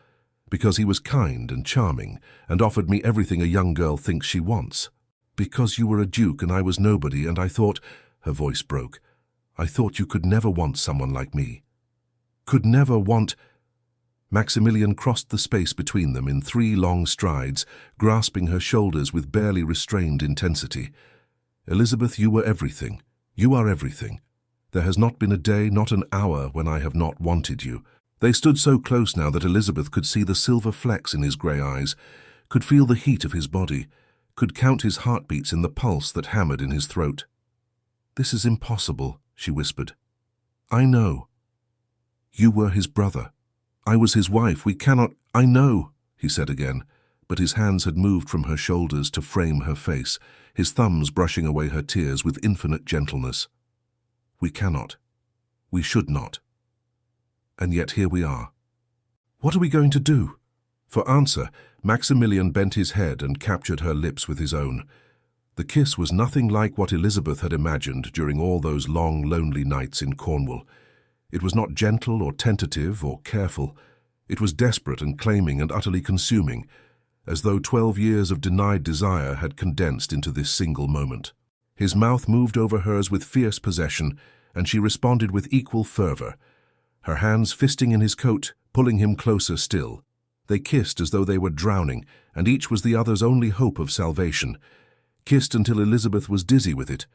because he was kind and charming and offered me everything a young girl thinks she wants. Because you were a duke and I was nobody, and I thought," her voice broke, "I thought you could never want someone like me. Could never want—" Maximilian crossed the space between them in 3 long strides, grasping her shoulders with barely restrained intensity. "Elizabeth, you were everything. You are everything. There has not been a day, not an hour, when I have not wanted you." They stood so close now that Elizabeth could see the silver flecks in his grey eyes, could feel the heat of his body, could count his heartbeats in the pulse that hammered in his throat. "This is impossible," she whispered. "I know. You were his brother. I was his wife. We cannot—" "I know," he said again, but his hands had moved from her shoulders to frame her face, his thumbs brushing away her tears with infinite gentleness. "We cannot. We should not. And yet here we are. What are we going to do?" For answer, Maximilian bent his head and captured her lips with his own. The kiss was nothing like what Elizabeth had imagined during all those long, lonely nights in Cornwall. It was not gentle or tentative or careful. It was desperate and claiming and utterly consuming, as though 12 years of denied desire had condensed into this single moment. His mouth moved over hers with fierce possession, and she responded with equal fervor, her hands fisting in his coat, pulling him closer still. They kissed as though they were drowning, and each was the other's only hope of salvation. Kissed until Elizabeth was dizzy with it,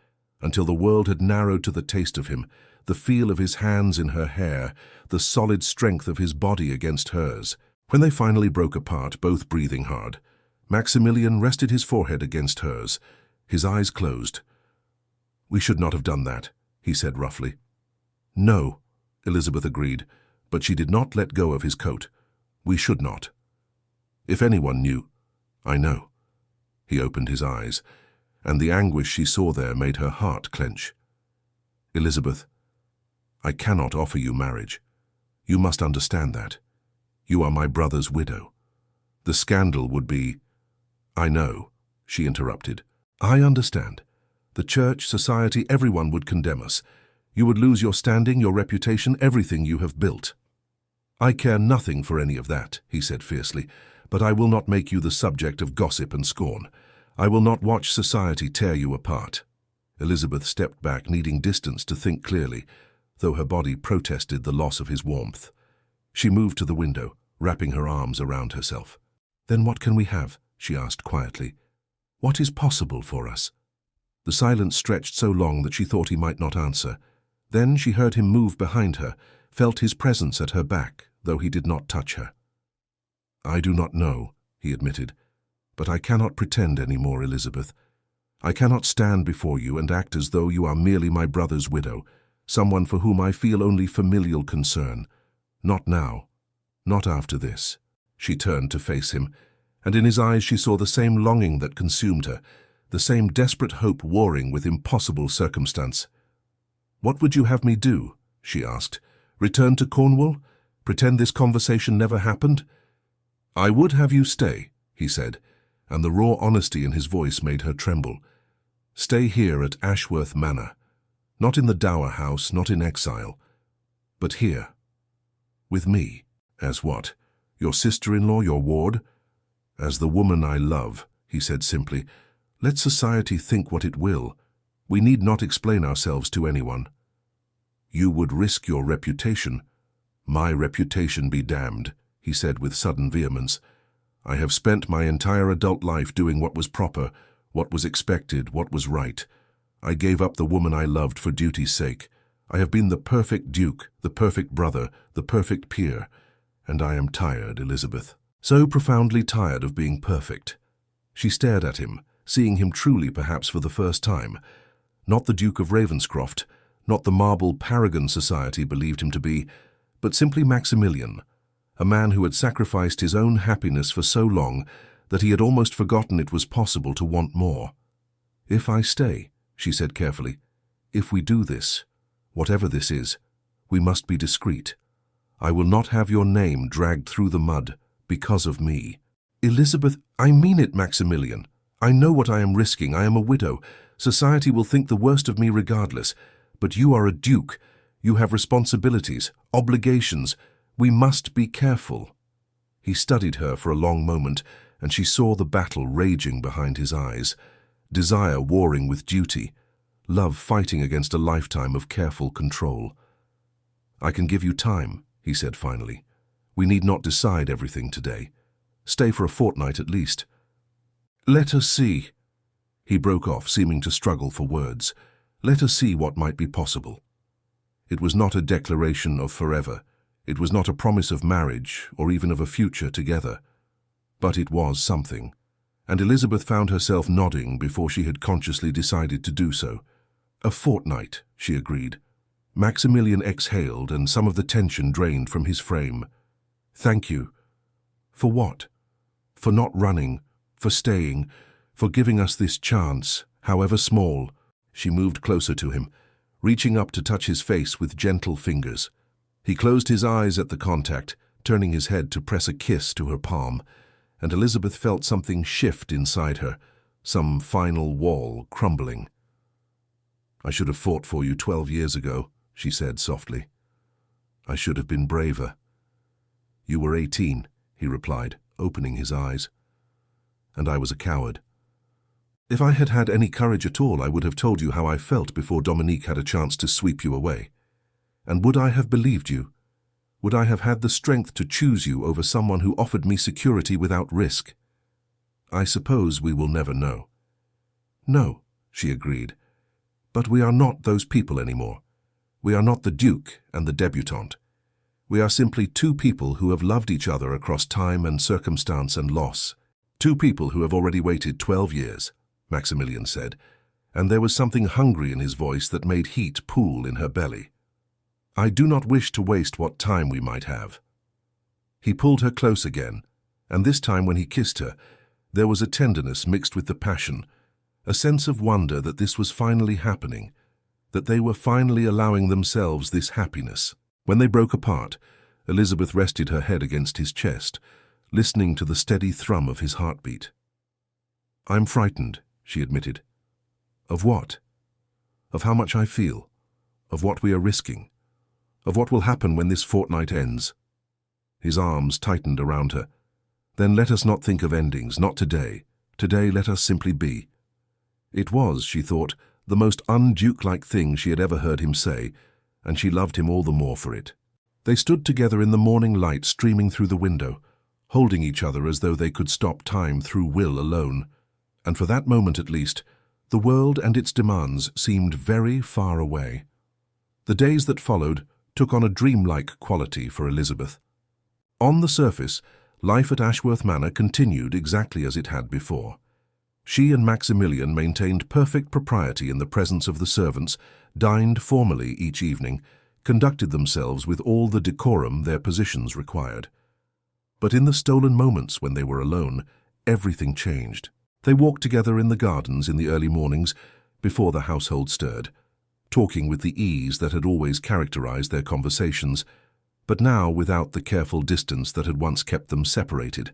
until the world had narrowed to the taste of him, the feel of his hands in her hair, the solid strength of his body against hers. When they finally broke apart, both breathing hard, Maximilian rested his forehead against hers, his eyes closed. "We should not have done that," he said roughly. "No," Elizabeth agreed, but she did not let go of his coat. "We should not. If anyone knew—" "I know." He opened his eyes, and the anguish she saw there made her heart clench. "Elizabeth, I cannot offer you marriage. You must understand that. You are my brother's widow. The scandal would be—" "I know," she interrupted. "I understand. The church, society, everyone would condemn us. You would lose your standing, your reputation, everything you have built." "I care nothing for any of that," he said fiercely, "but I will not make you the subject of gossip and scorn. I will not watch society tear you apart." Elizabeth stepped back, needing distance to think clearly, though her body protested the loss of his warmth. She moved to the window, wrapping her arms around herself. "Then what can we have?" she asked quietly. "What is possible for us?" The silence stretched so long that she thought he might not answer. Then she heard him move behind her, felt his presence at her back, though he did not touch her. "I do not know," he admitted, "but I cannot pretend any more, Elizabeth. I cannot stand before you and act as though you are merely my brother's widow, someone for whom I feel only familial concern. Not now. Not after this." She turned to face him, and in his eyes she saw the same longing that consumed her, the same desperate hope warring with impossible circumstance. "What would you have me do?" she asked. "Return to Cornwall? Pretend this conversation never happened?" "I would have you stay," he said, and the raw honesty in his voice made her tremble. "Stay here at Ashworth Manor. Not in the dower house, not in exile, but here. With me. As what? Your sister-in-law, your ward?" "As the woman I love," he said simply. "Let society think what it will. We need not explain ourselves to anyone." "You would risk your reputation." "My reputation be damned," he said with sudden vehemence. "I have spent my entire adult life doing what was proper, what was expected, what was right. I gave up the woman I loved for duty's sake. I have been the perfect duke, the perfect brother, the perfect peer, and I am tired, Elizabeth. So profoundly tired of being perfect." She stared at him, seeing him truly perhaps for the first time. Not the Duke of Ravenscroft, not the marble paragon society believed him to be, but simply Maximilian, a man who had sacrificed his own happiness for so long that he had almost forgotten it was possible to want more. "If I stay," she said carefully, "if we do this, whatever this is, we must be discreet. I will not have your name dragged through the mud because of me." "Elizabeth, I mean it, Maximilian. I know what I am risking. I am a widow. Society will think the worst of me regardless. But you are a duke. You have responsibilities, obligations. We must be careful." He studied her for a long moment, and she saw the battle raging behind his eyes. Desire warring with duty. Love fighting against a lifetime of careful control. "I can give you time," he said finally. "We need not decide everything today. Stay for a fortnight at least." "Let us see." He broke off, seeming to struggle for words. "Let us see what might be possible." It was not a declaration of forever. It was not a promise of marriage or even of a future together. But it was something, and Elizabeth found herself nodding before she had consciously decided to do so. "A fortnight," she agreed. Maximilian exhaled, and some of the tension drained from his frame. "Thank you." "For what?" "For not running, for staying, for giving us this chance, however small." She moved closer to him, reaching up to touch his face with gentle fingers. He closed his eyes at the contact, turning his head to press a kiss to her palm, and Elizabeth felt something shift inside her, some final wall crumbling. "I should have fought for you 12 years ago," she said softly. "I should have been braver." "You were 18, he replied, opening his eyes. "And I was a coward. If I had had any courage at all, I would have told you how I felt before Dominique had a chance to sweep you away. And would I have believed you? Would I have had the strength to choose you over someone who offered me security without risk? I suppose we will never know." "No," she agreed. "But we are not those people anymore. We are not the Duke and the debutante. We are simply two people who have loved each other across time and circumstance and loss. Two people who have already waited 12 years, Maximilian said, and there was something hungry in his voice that made heat pool in her belly. "I do not wish to waste what time we might have." He pulled her close again, and this time when he kissed her, there was a tenderness mixed with the passion, a sense of wonder that this was finally happening, that they were finally allowing themselves this happiness. When they broke apart, Elizabeth rested her head against his chest, listening to the steady thrum of his heartbeat. "I'm frightened," she admitted. "Of what?" "Of how much I feel, of what we are risking, of what will happen when this fortnight ends." His arms tightened around her. "Then let us not think of endings, not today. Today let us simply be." It was, she thought, the most un-Duke-like thing she had ever heard him say, and she loved him all the more for it. They stood together in the morning light streaming through the window, holding each other as though they could stop time through will alone. And for that moment at least, the world and its demands seemed very far away. The days that followed took on a dreamlike quality for Elizabeth. On the surface, life at Ashworth Manor continued exactly as it had before. She and Maximilian maintained perfect propriety in the presence of the servants, dined formally each evening, conducted themselves with all the decorum their positions required. But in the stolen moments when they were alone, everything changed. They walked together in the gardens in the early mornings, before the household stirred, talking with the ease that had always characterized their conversations, but now without the careful distance that had once kept them separated.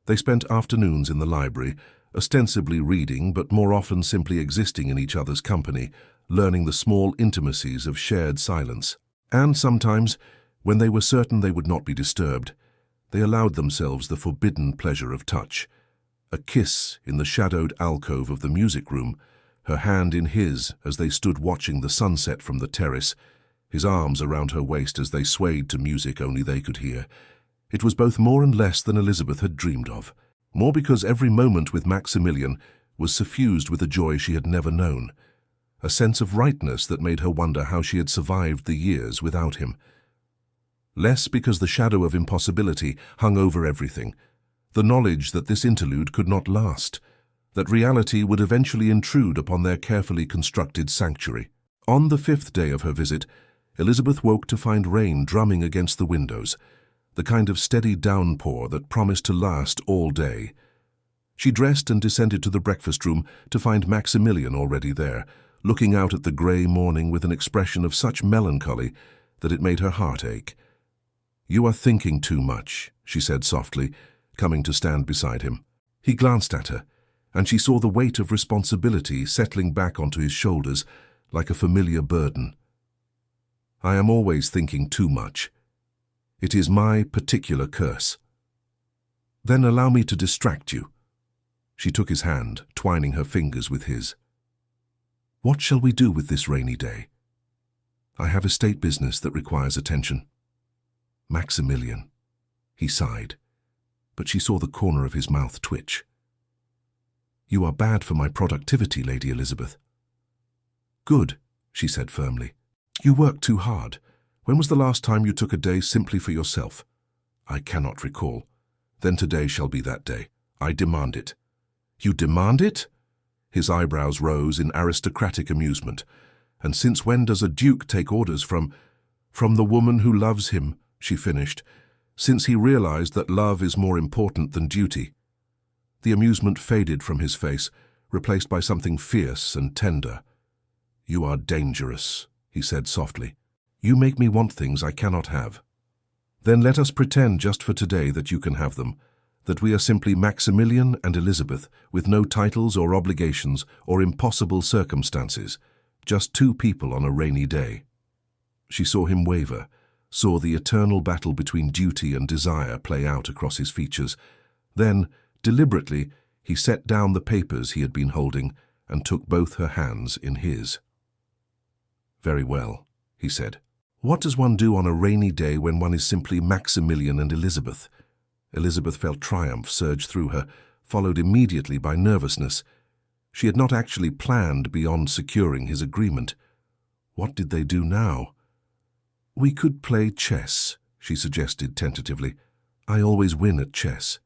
They spent afternoons in the library, ostensibly reading, but more often simply existing in each other's company, learning the small intimacies of shared silence. And sometimes, when they were certain they would not be disturbed, they allowed themselves the forbidden pleasure of touch. A kiss in the shadowed alcove of the music room, her hand in his as they stood watching the sunset from the terrace, his arms around her waist as they swayed to music only they could hear. It was both more and less than Elizabeth had dreamed of. More because every moment with Maximilian was suffused with a joy she had never known, a sense of rightness that made her wonder how she had survived the years without him. Less because the shadow of impossibility hung over everything, the knowledge that this interlude could not last, that reality would eventually intrude upon their carefully constructed sanctuary. On the 5th day of her visit, Elizabeth woke to find rain drumming against the windows. the kind of steady downpour that promised to last all day. She dressed and descended to the breakfast room to find Maximilian already there, looking out at the grey morning with an expression of such melancholy that it made her heart ache. "You are thinking too much," she said softly, coming to stand beside him. He glanced at her, and she saw the weight of responsibility settling back onto his shoulders like a familiar burden. "I am always thinking too much. It is my particular curse." "Then allow me to distract you." She took his hand, twining her fingers with his. "What shall we do with this rainy day?" "I have estate business that requires attention." "Maximilian." He sighed, but she saw the corner of his mouth twitch. "You are bad for my productivity, Lady Elizabeth." "Good," she said firmly. "You work too hard. When was the last time you took a day simply for yourself?" "I cannot recall." "Then today shall be that day. I demand it." "You demand it?" His eyebrows rose in aristocratic amusement. "And since when does a duke take orders from the woman who loves him?" she finished. "Since he realized that love is more important than duty." The amusement faded from his face, replaced by something fierce and tender. "You are dangerous," he said softly. "You make me want things I cannot have." "Then let us pretend just for today that you can have them, that we are simply Maximilian and Elizabeth, with no titles or obligations or impossible circumstances, just two people on a rainy day." She saw him waver, saw the eternal battle between duty and desire play out across his features. Then, deliberately, he set down the papers he had been holding and took both her hands in his. "Very well," he said. "What does one do on a rainy day when one is simply Maximilian and Elizabeth?" Elizabeth felt triumph surge through her, followed immediately by nervousness. She had not actually planned beyond securing his agreement. What did they do now? "We could play chess," she suggested tentatively. "I always win at chess."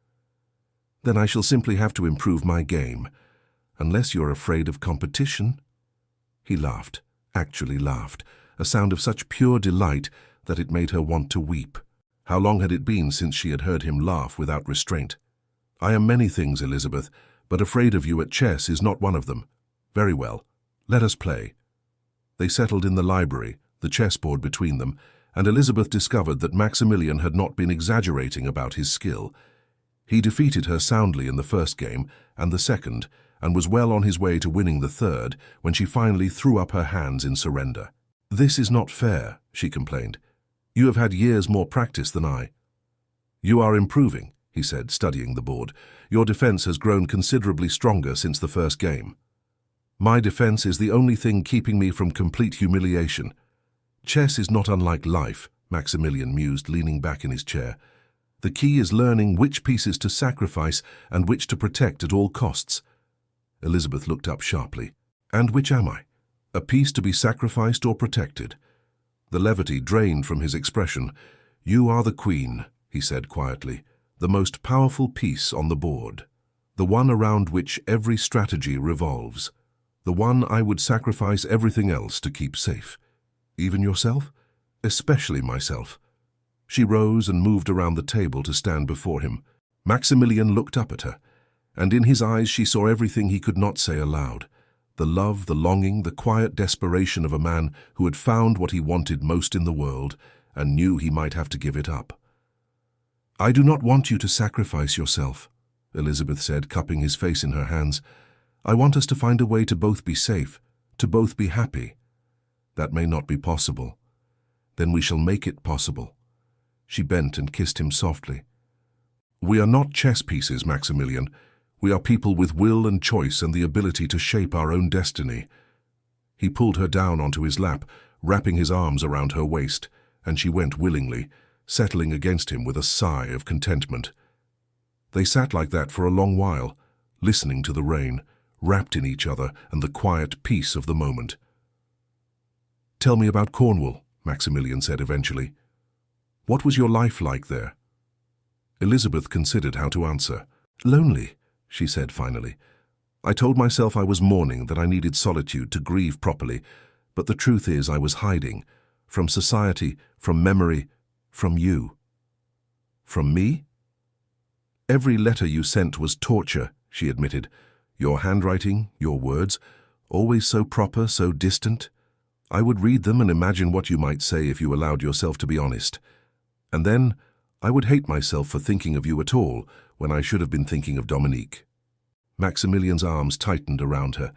"Then I shall simply have to improve my game, unless you're afraid of competition." He laughed, actually laughed, a sound of such pure delight that it made her want to weep. How long had it been since she had heard him laugh without restraint? "I am many things, Elizabeth, but afraid of you at chess is not one of them." "Very well, let us play." They settled in the library, the chessboard between them, and Elizabeth discovered that Maximilian had not been exaggerating about his skill. He defeated her soundly in the first game and the second, and was well on his way to winning the third when she finally threw up her hands in surrender. "This is not fair," she complained. "You have had years more practice than I." "You are improving," he said, studying the board. "Your defense has grown considerably stronger since the first game." "My defense is the only thing keeping me from complete humiliation." "Chess is not unlike life," Maximilian mused, leaning back in his chair. "The key is learning which pieces to sacrifice and which to protect at all costs." Elizabeth looked up sharply. "And which am I? A piece to be sacrificed or protected?" The levity drained from his expression. "You are the queen," he said quietly, "the most powerful piece on the board, the one around which every strategy revolves, the one I would sacrifice everything else to keep safe." "Even yourself?" "Especially myself." She rose and moved around the table to stand before him. Maximilian looked up at her, and in his eyes she saw everything he could not say aloud. The love, the longing, the quiet desperation of a man who had found what he wanted most in the world and knew he might have to give it up. "I do not want you to sacrifice yourself," Elizabeth said, cupping his face in her hands. "I want us to find a way to both be safe, to both be happy." "That may not be possible." "Then we shall make it possible." She bent and kissed him softly. "We are not chess pieces, Maximilian. We are people with will and choice and the ability to shape our own destiny." He pulled her down onto his lap, wrapping his arms around her waist, and she went willingly, settling against him with a sigh of contentment. They sat like that for a long while, listening to the rain, wrapped in each other and the quiet peace of the moment. "Tell me about Cornwall," Maximilian said eventually. "What was your life like there?" Elizabeth considered how to answer. "Lonely," she said finally. "I told myself I was mourning, that I needed solitude to grieve properly, but the truth is I was hiding, from society, from memory, from you." From me? Every letter you sent was torture, she admitted. Your handwriting, your words, always so proper, so distant. I would read them and imagine what you might say if you allowed yourself to be honest. And then I would hate myself for thinking of you at all when I should have been thinking of Dominique. Maximilian's arms tightened around her.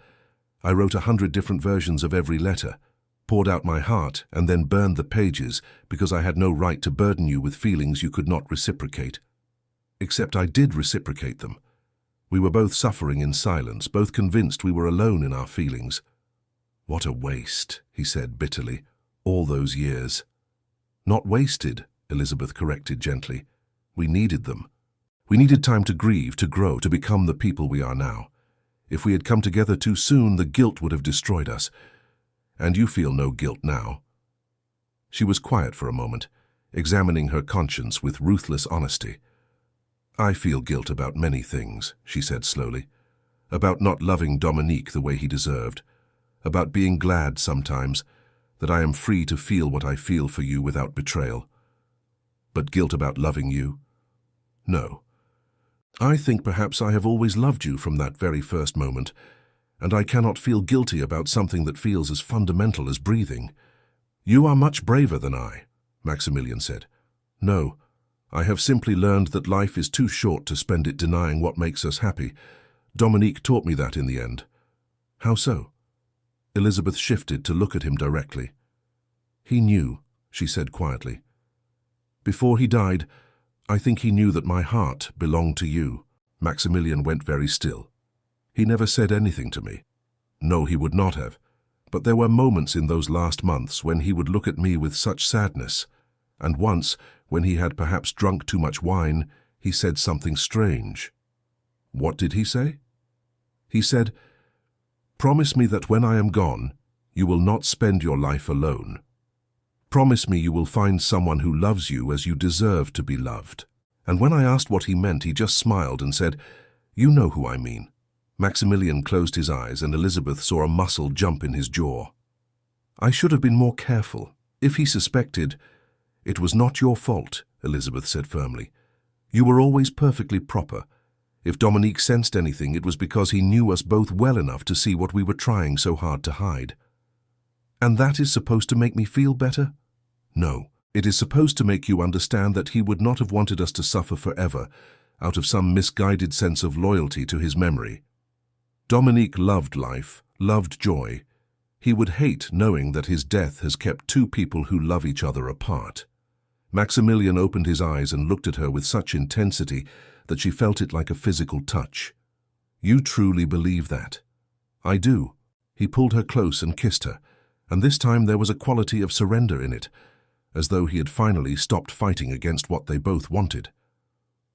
I wrote 100 different versions of every letter, poured out my heart, and then burned the pages because I had no right to burden you with feelings you could not reciprocate. Except I did reciprocate them. We were both suffering in silence, both convinced we were alone in our feelings. What a waste, he said bitterly, all those years. Not wasted, Elizabeth corrected gently. We needed them. We needed time to grieve, to grow, to become the people we are now. If we had come together too soon, the guilt would have destroyed us. And you feel no guilt now. She was quiet for a moment, examining her conscience with ruthless honesty. I feel guilt about many things, she said slowly. About not loving Dominique the way he deserved. About being glad sometimes that I am free to feel what I feel for you without betrayal. But guilt about loving you? No. I think perhaps I have always loved you from that very first moment, and I cannot feel guilty about something that feels as fundamental as breathing. You are much braver than I, Maximilian said. No, I have simply learned that life is too short to spend it denying what makes us happy. Dominique taught me that in the end. How so? Elizabeth shifted to look at him directly. He knew, she said quietly. Before he died, I think he knew that my heart belonged to you. Maximilian went very still. He never said anything to me. No, he would not have. But there were moments in those last months when he would look at me with such sadness. And once, when he had perhaps drunk too much wine, he said something strange. What did he say? He said, "Promise me that when I am gone, you will not spend your life alone. Promise me you will find someone who loves you as you deserve to be loved." And when I asked what he meant, he just smiled and said, "You know who I mean." Maximilian closed his eyes, and Elizabeth saw a muscle jump in his jaw. I should have been more careful. If he suspected, it was not your fault, Elizabeth said firmly. You were always perfectly proper. If Dominique sensed anything, it was because he knew us both well enough to see what we were trying so hard to hide. And that is supposed to make me feel better? No, it is supposed to make you understand that he would not have wanted us to suffer forever, out of some misguided sense of loyalty to his memory. Dominique loved life, loved joy. He would hate knowing that his death has kept two people who love each other apart. Maximilian opened his eyes and looked at her with such intensity that she felt it like a physical touch. You truly believe that? I do. He pulled her close and kissed her, and this time there was a quality of surrender in it, as though he had finally stopped fighting against what they both wanted.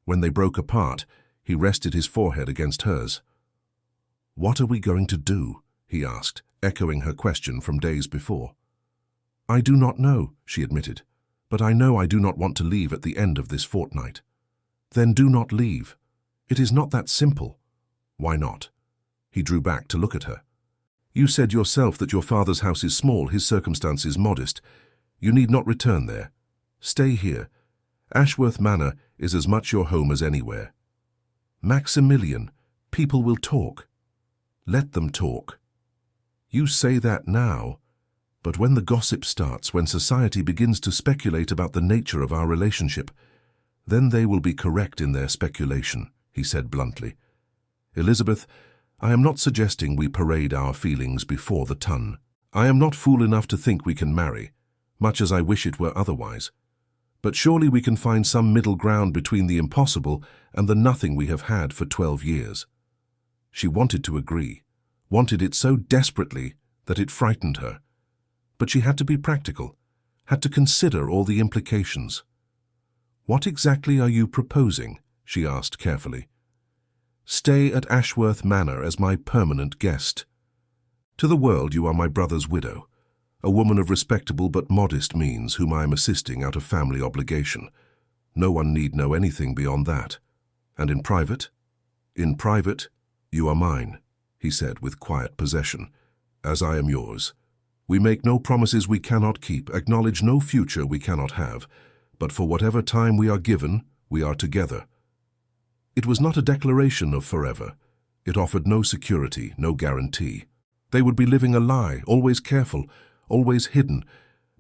When they broke apart, he rested his forehead against hers. What are we going to do? He asked, echoing her question from days before. I do not know, she admitted, but I know I do not want to leave at the end of this fortnight. Then do not leave. It is not that simple. Why not? He drew back to look at her. You said yourself that your father's house is small, his circumstances modest. You need not return there. Stay here. Ashworth Manor is as much your home as anywhere. Maximilian, people will talk. Let them talk. You say that now, but when the gossip starts, when society begins to speculate about the nature of our relationship, then they will be correct in their speculation, he said bluntly. Elizabeth, I am not suggesting we parade our feelings before the ton. I am not fool enough to think we can marry, much as I wish it were otherwise. But surely we can find some middle ground between the impossible and the nothing we have had for 12 years. She wanted to agree, wanted it so desperately that it frightened her. But she had to be practical, had to consider all the implications. What exactly are you proposing? She asked carefully. Stay at Ashworth Manor as my permanent guest. To the world you are my brother's widow, a woman of respectable but modest means whom I am assisting out of family obligation. No one need know anything beyond that. And in private? In private, you are mine, he said with quiet possession, as I am yours. We make no promises we cannot keep, acknowledge no future we cannot have, but for whatever time we are given, We are together. It was not a declaration of forever. It offered no security, no guarantee. They would be living a lie, always careful, always hidden,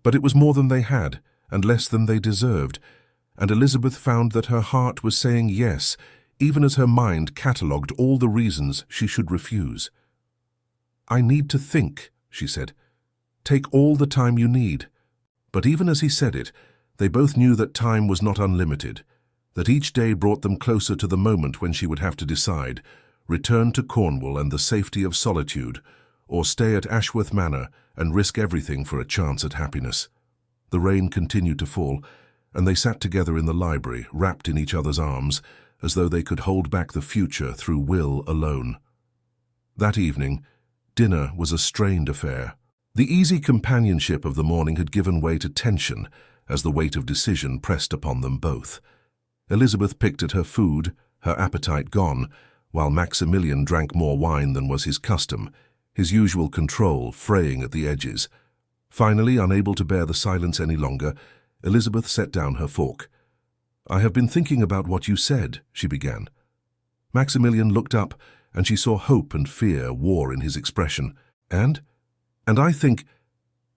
but it was more than they had, and less than they deserved, and Elizabeth found that her heart was saying yes, even as her mind catalogued all the reasons she should refuse. "I need to think," she said. "Take all the time you need." But even as he said it, they both knew that time was not unlimited, that each day brought them closer to the moment when she would have to decide, return to Cornwall and the safety of solitude, or stay at Ashworth Manor and risk everything for a chance at happiness. The rain continued to fall, and they sat together in the library, wrapped in each other's arms, as though they could hold back the future through will alone. That evening, dinner was a strained affair. The easy companionship of the morning had given way to tension as the weight of decision pressed upon them both. Elizabeth picked at her food, her appetite gone, while Maximilian drank more wine than was his custom, his usual control fraying at the edges. Finally, unable to bear the silence any longer, Elizabeth set down her fork. "I have been thinking about what you said," she began. Maximilian looked up, and she saw hope and fear war in his expression. And I think—"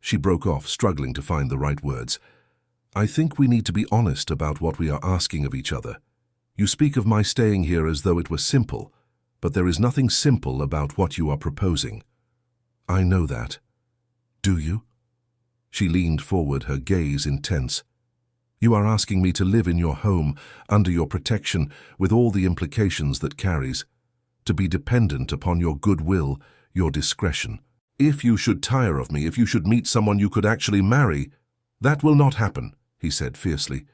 She broke off, struggling to find the right words. "I think we need to be honest about what we are asking of each other. You speak of my staying here as though it were simple, but there is nothing simple about what you are proposing. I know that. Do you?" She leaned forward, her gaze intense. "You are asking me to live in your home, under your protection, with all the implications that carries, to be dependent upon your goodwill, your discretion. If you should tire of me, if you should meet someone you could actually marry—" "That will not happen," he said fiercely.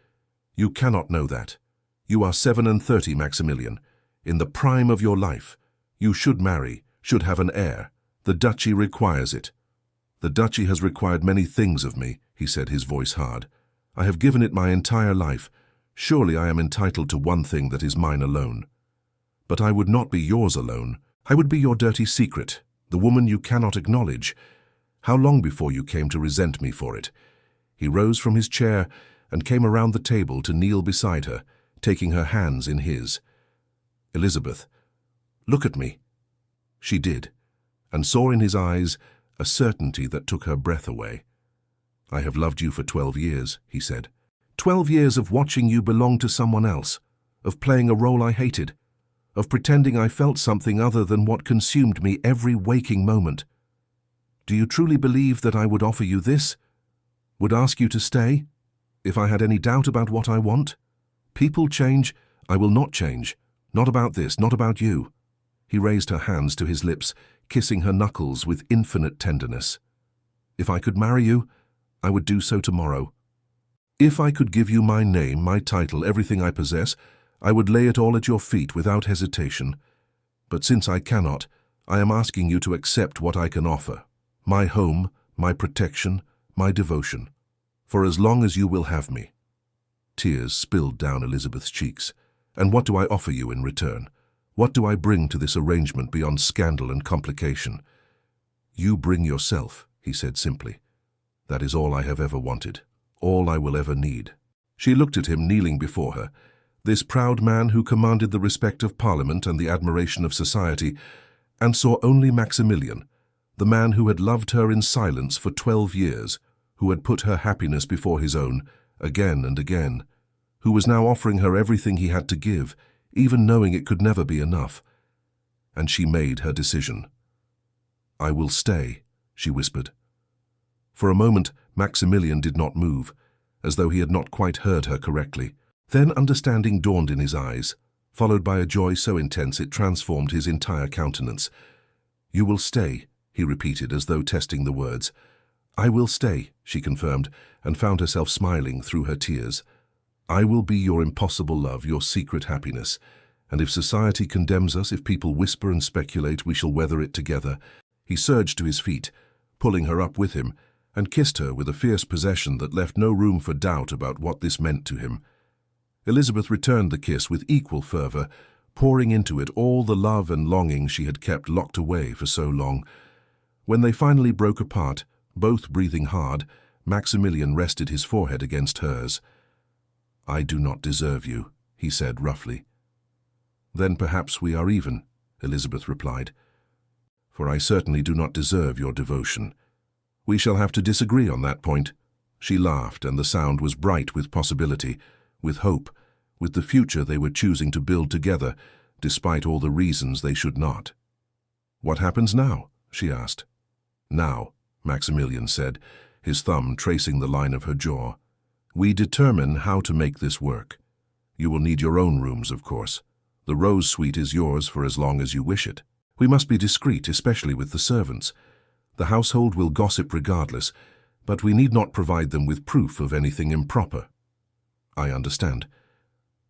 "You cannot know that. You are 37, Maximilian, in the prime of your life. You should marry, should have an heir. The duchy requires it." "The duchy has required many things of me," he said, his voice hard. "I have given it my entire life. Surely I am entitled to one thing that is mine alone. But I would not be yours alone. I would be your dirty secret, the woman you cannot acknowledge. How long before you came to resent me for it?" He rose from his chair and came around the table to kneel beside her, taking her hands in his. "Elizabeth, look at me." She did, and saw in his eyes a certainty that took her breath away. "I have loved you for 12 years, he said. 12 years of watching you belong to someone else, of playing a role I hated, of pretending I felt something other than what consumed me every waking moment. Do you truly believe that I would offer you this? Would ask you to stay? If I had any doubt about what I want? People change, I will not change. Not about this, not about you." He raised her hands to his lips, kissing her knuckles with infinite tenderness. "If I could marry you, I would do so tomorrow. If I could give you my name, my title, everything I possess, I would lay it all at your feet without hesitation. But since I cannot, I am asking you to accept what I can offer. My home, my protection, my devotion. For as long as you will have me." Tears spilled down Elizabeth's cheeks. "And what do I offer you in return? What do I bring to this arrangement beyond scandal and complication?" "You bring yourself," he said simply. "That is all I have ever wanted, all I will ever need." She looked at him kneeling before her, this proud man who commanded the respect of Parliament and the admiration of society, and saw only Maximilian, the man who had loved her in silence for 12 years, who had put her happiness before his own, again and again, who was now offering her everything he had to give, even knowing it could never be enough. And she made her decision. "I will stay," she whispered. For a moment, Maximilian did not move, as though he had not quite heard her correctly. Then understanding dawned in his eyes, followed by a joy so intense it transformed his entire countenance. "You will stay," he repeated as though testing the words. "I will stay," she confirmed, and found herself smiling through her tears. "I will be your impossible love, your secret happiness. And if society condemns us, if people whisper and speculate, we shall weather it together." He surged to his feet, pulling her up with him, and kissed her with a fierce possession that left no room for doubt about what this meant to him. Elizabeth returned the kiss with equal fervor, pouring into it all the love and longing she had kept locked away for so long. When they finally broke apart, both breathing hard, Maximilian rested his forehead against hers. "I do not deserve you," he said roughly. Then perhaps we are even, Elizabeth replied, for I certainly do not deserve your devotion. We shall have to disagree on that point. She laughed, and the sound was bright with possibility, with hope, with the future they were choosing to build together, despite all the reasons they should not. What happens now? She asked. Now, Maximilian said, his thumb tracing the line of her jaw. We determine how to make this work. You will need your own rooms, of course. The Rose Suite is yours for as long as you wish it. We must be discreet, especially with the servants. The household will gossip regardless, but we need not provide them with proof of anything improper. I understand.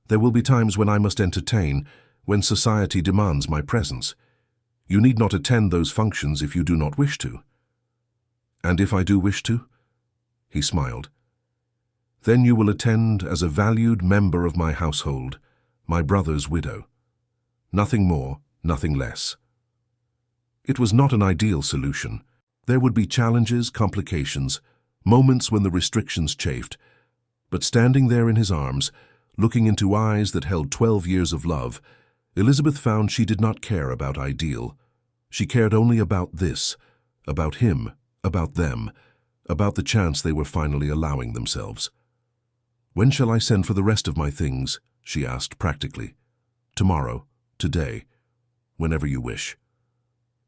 There will be times when I must entertain, when society demands my presence. You need not attend those functions if you do not wish to. And if I do wish to? He smiled. Then you will attend as a valued member of my household, my brother's widow. Nothing more, nothing less. It was not an ideal solution. There would be challenges, complications, moments when the restrictions chafed, but standing there in his arms, looking into eyes that held 12 years of love, Elizabeth found she did not care about ideal. She cared only about this, about him, about them, about the chance they were finally allowing themselves. When shall I send for the rest of my things? She asked practically. Tomorrow, today, whenever you wish.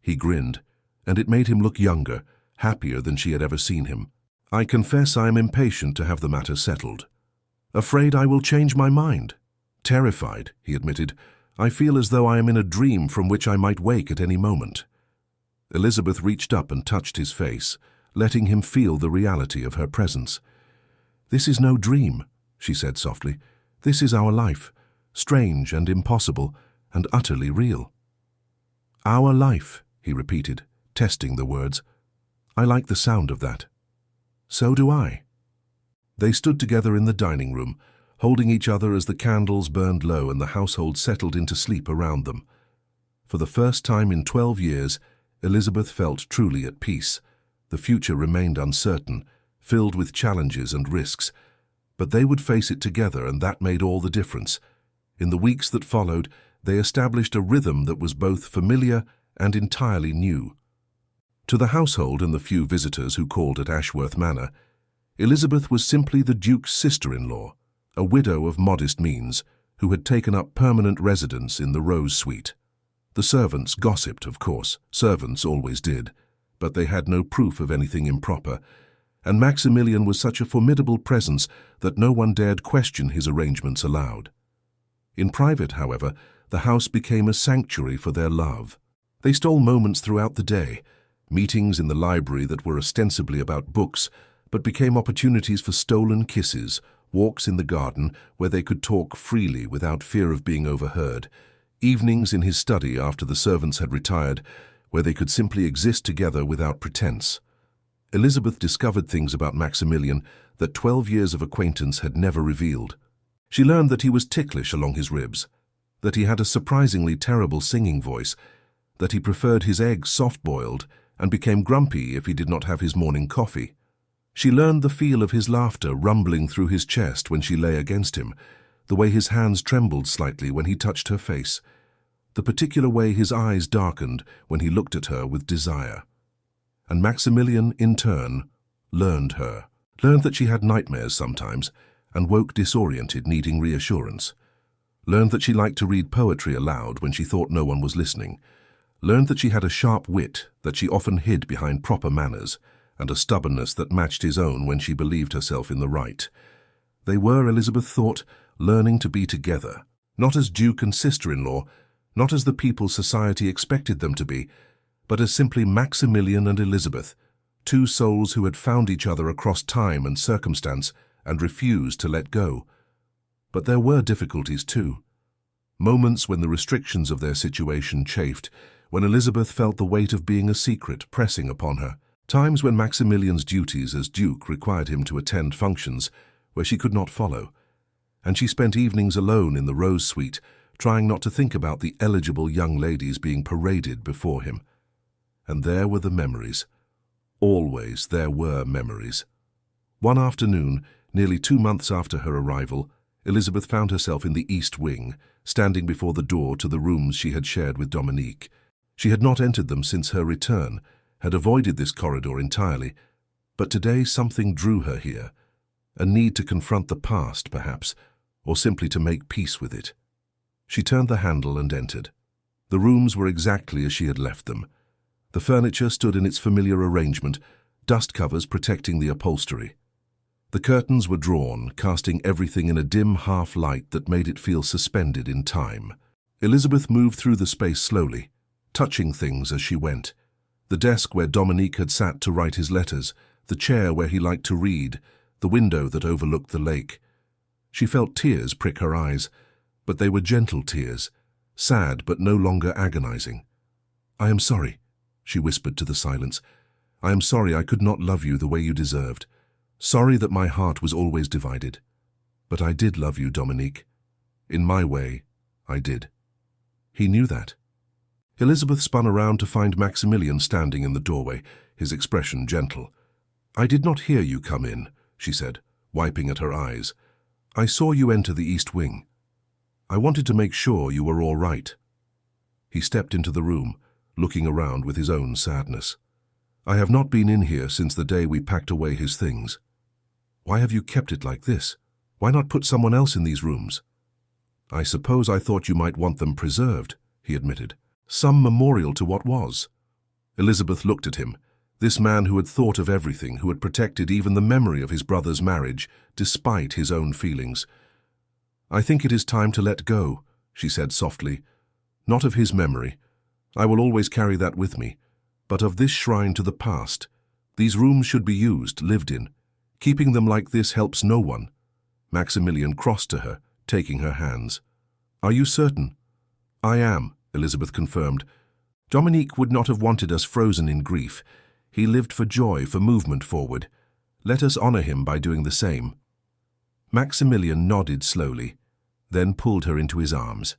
He grinned, and it made him look younger, happier than she had ever seen him. I confess I am impatient to have the matter settled. Afraid I will change my mind. Terrified, he admitted. I feel as though I am in a dream from which I might wake at any moment. Elizabeth reached up and touched his face, letting him feel the reality of her presence. This is no dream, she said softly. This is our life, strange and impossible, and utterly real. Our life, he repeated, testing the words. I like the sound of that. So do I. They stood together in the dining room, holding each other as the candles burned low and the household settled into sleep around them. For the first time in 12 years, Elizabeth felt truly at peace. The future remained uncertain, filled with challenges and risks, but they would face it together, and that made all the difference. In the weeks that followed, they established a rhythm that was both familiar and entirely new. To the household and the few visitors who called at Ashworth Manor, Elizabeth was simply the Duke's sister-in-law, a widow of modest means, who had taken up permanent residence in the Rose Suite. The servants gossiped, of course. Servants always did, but they had no proof of anything improper, and Maximilian was such a formidable presence that no one dared question his arrangements aloud. In private, however, the house became a sanctuary for their love. They stole moments throughout the day, meetings in the library that were ostensibly about books, but became opportunities for stolen kisses, walks in the garden where they could talk freely without fear of being overheard, evenings in his study after the servants had retired, where they could simply exist together without pretense. Elizabeth discovered things about Maximilian that 12 years of acquaintance had never revealed. She learned that he was ticklish along his ribs, that he had a surprisingly terrible singing voice, that he preferred his eggs soft-boiled and became grumpy if he did not have his morning coffee. She learned the feel of his laughter rumbling through his chest when she lay against him, the way his hands trembled slightly when he touched her face, the particular way his eyes darkened when he looked at her with desire. And Maximilian, in turn, learned her, learned that she had nightmares sometimes and woke disoriented, needing reassurance, learned that she liked to read poetry aloud when she thought no one was listening, learned that she had a sharp wit that she often hid behind proper manners, and a stubbornness that matched his own when she believed herself in the right. They were, Elizabeth thought, learning to be together, not as Duke and sister-in-law, not as the people society expected them to be, but as simply Maximilian and Elizabeth, two souls who had found each other across time and circumstance and refused to let go. But there were difficulties too. Moments when the restrictions of their situation chafed, when Elizabeth felt the weight of being a secret pressing upon her. Times when Maximilian's duties as Duke required him to attend functions where she could not follow, and she spent evenings alone in the Rose Suite, trying not to think about the eligible young ladies being paraded before him. And there were the memories. Always there were memories. One afternoon, nearly 2 months after her arrival, Elizabeth found herself in the East Wing, standing before the door to the rooms she had shared with Dominique. She had not entered them since her return, had avoided this corridor entirely, but today something drew her here. A need to confront the past, perhaps, or simply to make peace with it. She turned the handle and entered. The rooms were exactly as she had left them. The furniture stood in its familiar arrangement, dust covers protecting the upholstery. The curtains were drawn, casting everything in a dim half-light that made it feel suspended in time. Elizabeth moved through the space slowly, touching things as she went. The desk where Dominique had sat to write his letters, the chair where he liked to read, the window that overlooked the lake. She felt tears prick her eyes, but they were gentle tears, sad but no longer agonizing. "I am sorry," she whispered to the silence. "I am sorry I could not love you the way you deserved. Sorry that my heart was always divided. But I did love you, Dominique. In my way, I did." He knew that. Elizabeth spun around to find Maximilian standing in the doorway, his expression gentle. "I did not hear you come in," she said, wiping at her eyes. "I saw you enter the East Wing. I wanted to make sure you were all right." He stepped into the room, looking around with his own sadness. "I have not been in here since the day we packed away his things. Why have you kept it like this? Why not put someone else in these rooms?" "I suppose I thought you might want them preserved," he admitted. "Some memorial to what was." Elizabeth looked at him, this man who had thought of everything, who had protected even the memory of his brother's marriage, despite his own feelings. "I think it is time to let go," she said softly. "Not of his memory. I will always carry that with me, but of this shrine to the past. These rooms should be used, lived in. Keeping them like this helps no one." Maximilian crossed to her, taking her hands. "Are you certain?" "I am," Elizabeth confirmed. "Dominique would not have wanted us frozen in grief. He lived for joy, for movement forward. Let us honor him by doing the same." Maximilian nodded slowly, then pulled her into his arms.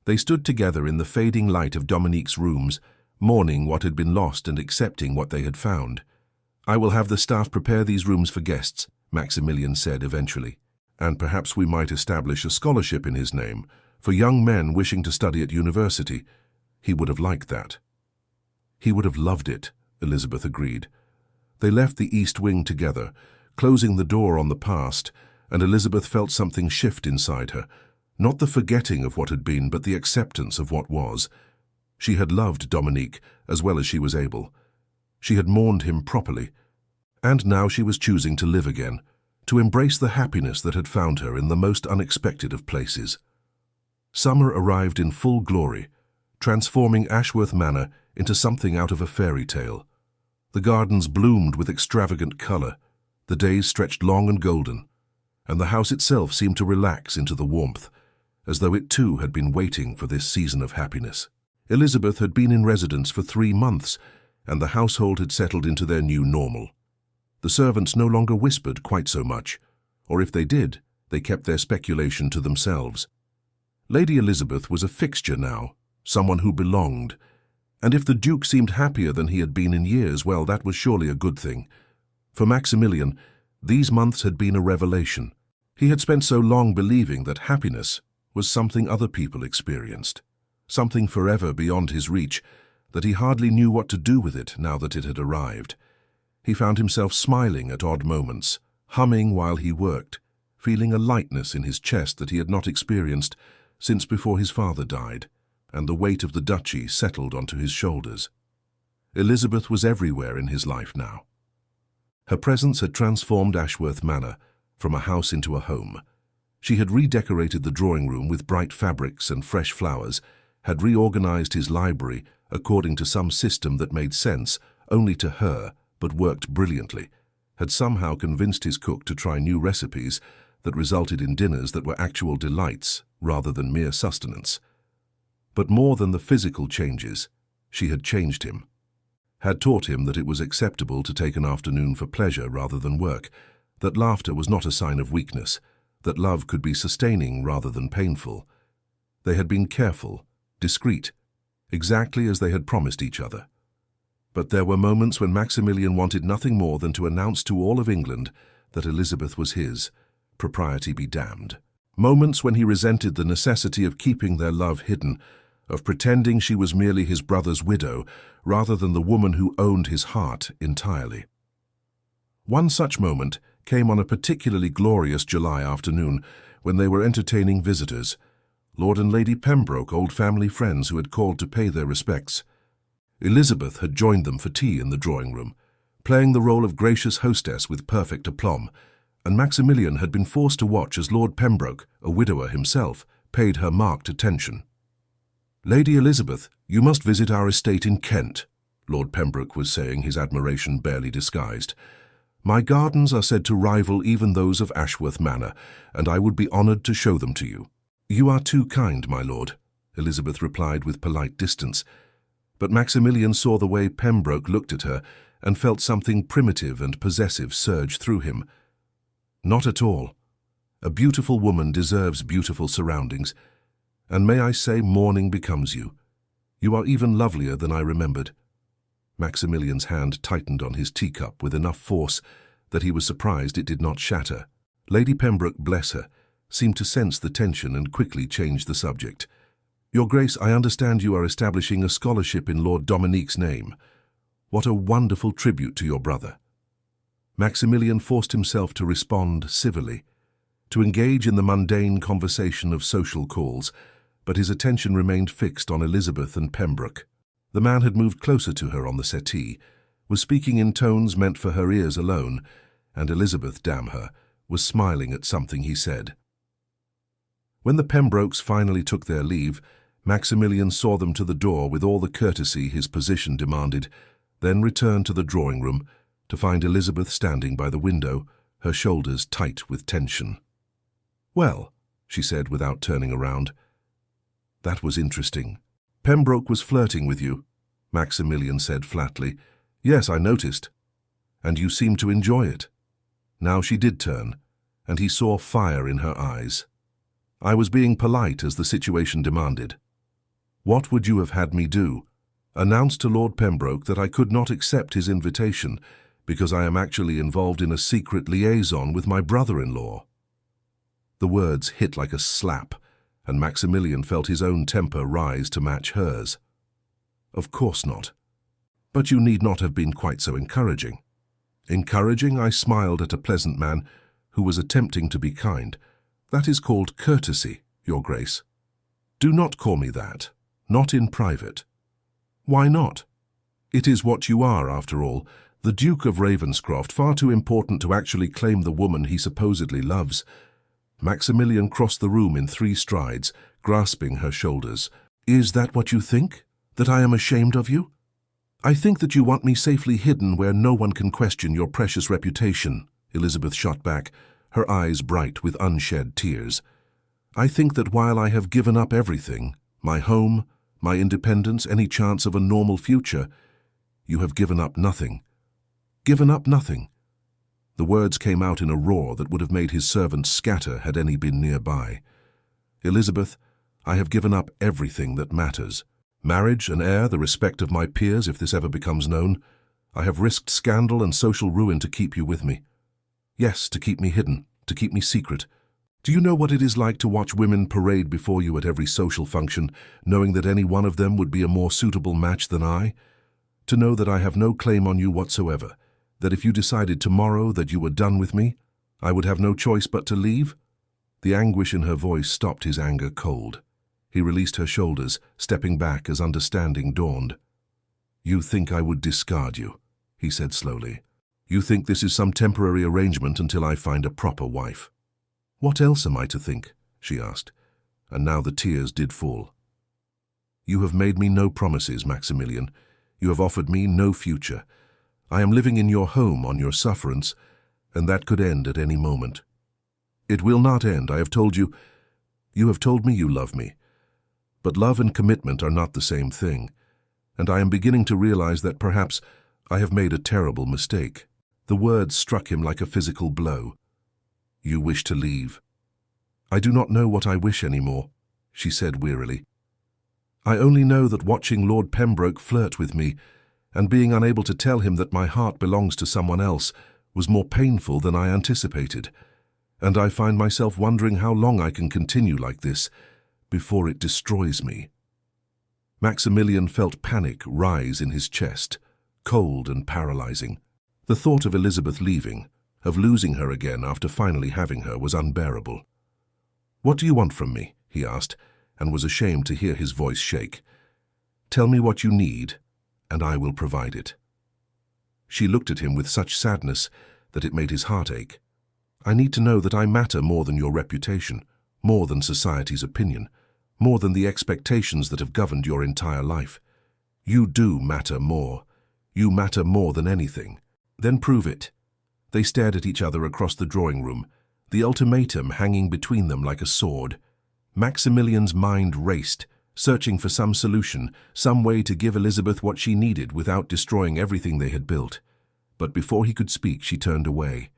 They stood together in the fading light of Dominique's rooms, mourning what had been lost and accepting what they had found. "I will have the staff prepare these rooms for guests," Maximilian said eventually. "And perhaps we might establish a scholarship in his name for young men wishing to study at university. He would have liked that." "He would have loved it," Elizabeth agreed. They left the East Wing together, closing the door on the past, and Elizabeth felt something shift inside her, not the forgetting of what had been, but the acceptance of what was. She had loved Dominique as well as she was able. She had mourned him properly, and now she was choosing to live again, to embrace the happiness that had found her in the most unexpected of places. Summer arrived in full glory, transforming Ashworth Manor into something out of a fairy tale. The gardens bloomed with extravagant color, the days stretched long and golden, and the house itself seemed to relax into the warmth, as though it too had been waiting for this season of happiness. Elizabeth had been in residence for 3 months, and the household had settled into their new normal. The servants no longer whispered quite so much, or if they did, they kept their speculation to themselves. Lady Elizabeth was a fixture now, someone who belonged, and if the Duke seemed happier than he had been in years, well, that was surely a good thing. For Maximilian, these months had been a revelation. He had spent so long believing that happiness was something other people experienced, something forever beyond his reach, that he hardly knew what to do with it now that it had arrived. He found himself smiling at odd moments, humming while he worked, feeling a lightness in his chest that he had not experienced since before his father died, and the weight of the duchy settled onto his shoulders. Elizabeth was everywhere in his life now. Her presence had transformed Ashworth Manor from a house into a home. She had redecorated the drawing room with bright fabrics and fresh flowers, had reorganized his library according to some system that made sense only to her but worked brilliantly, had somehow convinced his cook to try new recipes that resulted in dinners that were actual delights rather than mere sustenance. But more than the physical changes, she had changed him, had taught him that it was acceptable to take an afternoon for pleasure rather than work, that laughter was not a sign of weakness, that love could be sustaining rather than painful. They had been careful, discreet, exactly as they had promised each other. But there were moments when Maximilian wanted nothing more than to announce to all of England that Elizabeth was his, propriety be damned. Moments when he resented the necessity of keeping their love hidden, of pretending she was merely his brother's widow, rather than the woman who owned his heart entirely. One such moment came on a particularly glorious July afternoon when they were entertaining visitors, Lord and Lady Pembroke, old family friends who had called to pay their respects. Elizabeth had joined them for tea in the drawing-room, playing the role of gracious hostess with perfect aplomb, and Maximilian had been forced to watch as Lord Pembroke, a widower himself, paid her marked attention. "Lady Elizabeth, you must visit our estate in Kent," Lord Pembroke was saying, his admiration barely disguised. "My gardens are said to rival even those of Ashworth Manor, and I would be honoured to show them to you." "You are too kind, my lord," Elizabeth replied with polite distance. But Maximilian saw the way Pembroke looked at her and felt something primitive and possessive surge through him. "Not at all. A beautiful woman deserves beautiful surroundings. And may I say, morning becomes you. You are even lovelier than I remembered." Maximilian's hand tightened on his teacup with enough force that he was surprised it did not shatter. Lady Pembroke, bless her, seemed to sense the tension and quickly changed the subject. "Your Grace, I understand you are establishing a scholarship in Lord Dominique's name. What a wonderful tribute to your brother." Maximilian forced himself to respond civilly, to engage in the mundane conversation of social calls, but his attention remained fixed on Elizabeth and Pembroke. The man had moved closer to her on the settee, was speaking in tones meant for her ears alone, and Elizabeth, damn her, was smiling at something he said. When the Pembrokes finally took their leave, Maximilian saw them to the door with all the courtesy his position demanded, then returned to the drawing-room to find Elizabeth standing by the window, her shoulders tight with tension. "Well," she said without turning around. "That was interesting." "Pembroke was flirting with you," Maximilian said flatly. "Yes, I noticed. And you seemed to enjoy it." Now she did turn, and he saw fire in her eyes. "I was being polite as the situation demanded." "What would you have had me do? Announce to Lord Pembroke that I could not accept his invitation because I am actually involved in a secret liaison with my brother-in-law?" The words hit like a slap, and Maximilian felt his own temper rise to match hers. "Of course not. But you need not have been quite so encouraging." "Encouraging?" I smiled at a pleasant man who was attempting to be kind. "That is called courtesy, Your Grace." "Do not call me that. Not in private." "Why not? It is what you are, after all, the Duke of Ravenscroft, far too important to actually claim the woman he supposedly loves." Maximilian crossed the room in 3 strides, grasping her shoulders. "Is that what you think? That I am ashamed of you? I think that you want me safely hidden where no one can question your precious reputation," Elizabeth shot back, her eyes bright with unshed tears. "I think that while I have given up everything, my home, my independence, any chance of a normal future, you have given up nothing. Given up nothing." The words came out in a roar that would have made his servants scatter had any been nearby. "Elizabeth, I have given up everything that matters. Marriage, an heir, the respect of my peers if this ever becomes known. I have risked scandal and social ruin to keep you with me. Yes, to keep me hidden, to keep me secret. Do you know what it is like to watch women parade before you at every social function, knowing that any one of them would be a more suitable match than I? To know that I have no claim on you whatsoever, that if you decided tomorrow that you were done with me, I would have no choice but to leave?" The anguish in her voice stopped his anger cold. He released her shoulders, stepping back as understanding dawned. "You think I would discard you," he said slowly. "You think this is some temporary arrangement until I find a proper wife." "What else am I to think?" she asked, and now the tears did fall. "You have made me no promises, Maximilian. You have offered me no future. I am living in your home on your sufferance, and that could end at any moment." "It will not end. I have told you. You have told me you love me. But love and commitment are not the same thing, and I am beginning to realize that perhaps I have made a terrible mistake." The words struck him like a physical blow. "You wish to leave?" "I do not know what I wish anymore," she said wearily. "I only know that watching Lord Pembroke flirt with me and being unable to tell him that my heart belongs to someone else was more painful than I anticipated. and I find myself wondering how long I can continue like this before it destroys me." Maximilian felt panic rise in his chest, cold and paralyzing. The thought of Elizabeth leaving, of losing her again after finally having her, was unbearable. "What do you want from me?" he asked, and was ashamed to hear his voice shake. "Tell me what you need, and I will provide it." She looked at him with such sadness that it made his heart ache. "I need to know that I matter more than your reputation, more than society's opinion, more than the expectations that have governed your entire life. You do matter more. You matter more than anything. Then prove it." They stared at each other across the drawing room, the ultimatum hanging between them like a sword. Maximilian's mind raced, searching for some solution, some way to give Elizabeth what she needed without destroying everything they had built. But before he could speak, she turned away.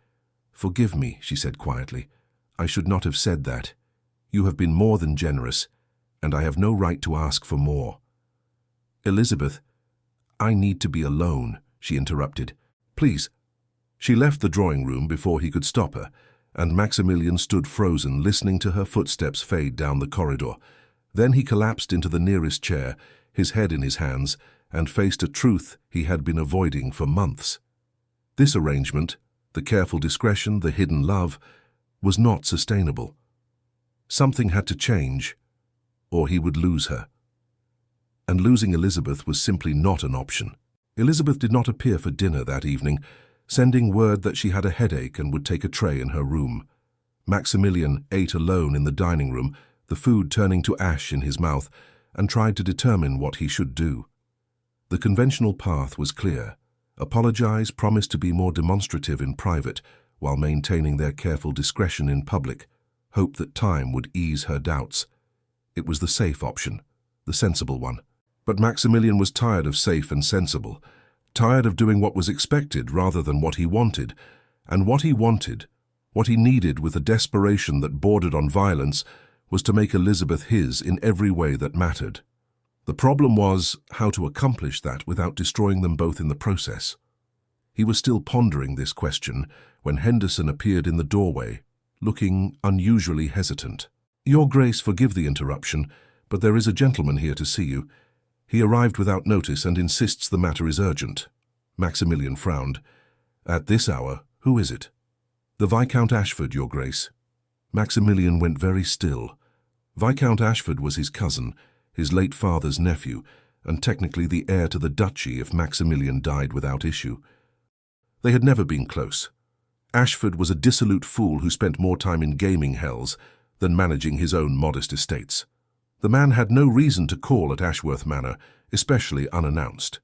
"Forgive me," she said quietly. "I should not have said that. You have been more than generous, and I have no right to ask for more." "Elizabeth, I need to be alone," she interrupted. "Please." She left the drawing room before he could stop her, and Maximilian stood frozen, listening to her footsteps fade down the corridor. Then he collapsed into the nearest chair, his head in his hands, and faced a truth he had been avoiding for months. This arrangement, the careful discretion, the hidden love, was not sustainable. Something had to change, or he would lose her. And losing Elizabeth was simply not an option. Elizabeth did not appear for dinner that evening, sending word that she had a headache and would take a tray in her room. Maximilian ate alone in the dining room, the food turning to ash in his mouth, and tried to determine what he should do. The conventional path was clear. Apologize, promise to be more demonstrative in private, while maintaining their careful discretion in public, hope that time would ease her doubts. It was the safe option, the sensible one. But Maximilian was tired of safe and sensible, tired of doing what was expected rather than what he wanted. And what he wanted, what he needed with a desperation that bordered on violence, was to make Elizabeth his in every way that mattered. The problem was how to accomplish that without destroying them both in the process. He was still pondering this question when Henderson appeared in the doorway, looking unusually hesitant. "Your Grace, forgive the interruption, but there is a gentleman here to see you. He arrived without notice and insists the matter is urgent." Maximilian frowned. "At this hour, who is it?" "The Viscount Ashford, Your Grace." Maximilian went very still. Viscount Ashford was his cousin, his late father's nephew, and technically the heir to the duchy if Maximilian died without issue. They had never been close. Ashford was a dissolute fool who spent more time in gaming hells than managing his own modest estates. The man had no reason to call at Ashworth Manor, especially unannounced.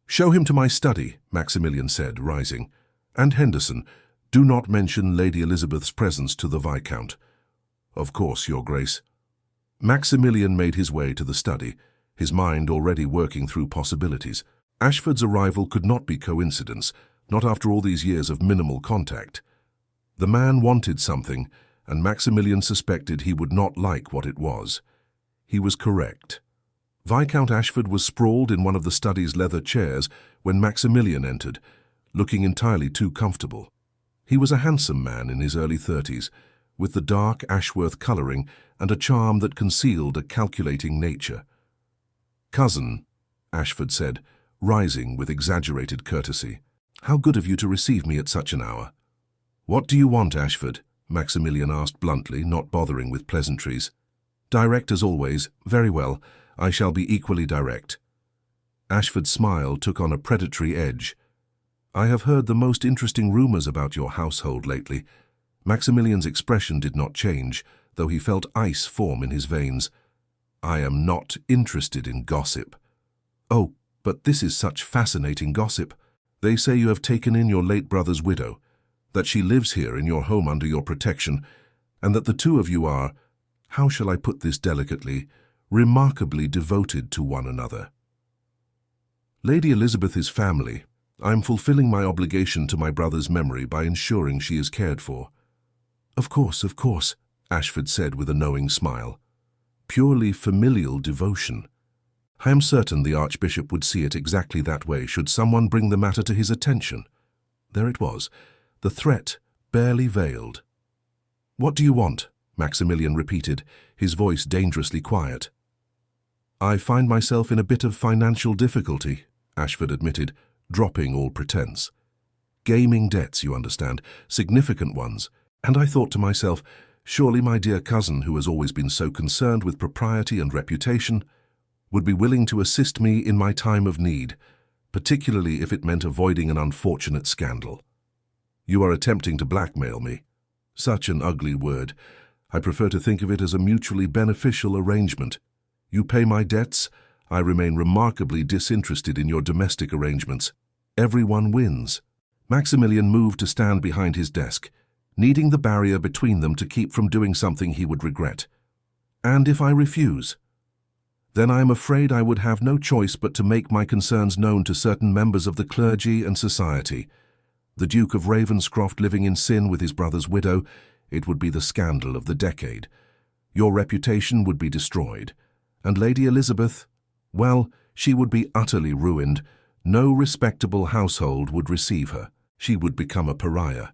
"Show him to my study," Maximilian said, rising. "And Henderson, do not mention Lady Elizabeth's presence to the Viscount." "Of course, Your Grace." Maximilian made his way to the study, his mind already working through possibilities. Ashford's arrival could not be coincidence, not after all these years of minimal contact. The man wanted something, and Maximilian suspected he would not like what it was. He was correct. Viscount Ashford was sprawled in one of the study's leather chairs when Maximilian entered, looking entirely too comfortable. He was a handsome man in his early 30s, with the dark Ashworth colouring and a charm that concealed a calculating nature. "Cousin," Ashford said, rising with exaggerated courtesy. "How good of you to receive me at such an hour." "What do you want, Ashford?" Maximilian asked bluntly, not bothering with pleasantries. "Direct as always. Very well. I shall be equally direct." Ashford's smile took on a predatory edge. "I have heard the most interesting rumours about your household lately." Maximilian's expression did not change, though he felt ice form in his veins. "I am not interested in gossip." "Oh, but this is such fascinating gossip. They say you have taken in your late brother's widow, that she lives here in your home under your protection, and that the two of you are, how shall I put this delicately, remarkably devoted to one another." "Lady Elizabeth is family. I am fulfilling my obligation to my brother's memory by ensuring she is cared for." Of course," Ashford said with a knowing smile. "Purely familial devotion. I am certain the Archbishop would see it exactly that way should someone bring the matter to his attention." There it was, the threat barely veiled. What do you want? Maximilian repeated, his voice dangerously quiet. I find myself in a bit of financial difficulty, Ashford admitted, dropping all pretense. Gaming debts, you understand, significant ones, and I thought to myself, surely my dear cousin, who has always been so concerned with propriety and reputation, would be willing to assist me in my time of need, particularly if it meant avoiding an unfortunate scandal. You are attempting to blackmail me. Such an ugly word. I prefer to think of it as a mutually beneficial arrangement. You pay my debts, I remain remarkably disinterested in your domestic arrangements. Everyone wins. Maximilian moved to stand behind his desk, needing the barrier between them to keep from doing something he would regret. And if I refuse? Then I am afraid I would have no choice but to make my concerns known to certain members of the clergy and society. The Duke of Ravenscroft living in sin with his brother's widow, it would be the scandal of the decade. Your reputation would be destroyed. And Lady Elizabeth, well, she would be utterly ruined. No respectable household would receive her. She would become a pariah.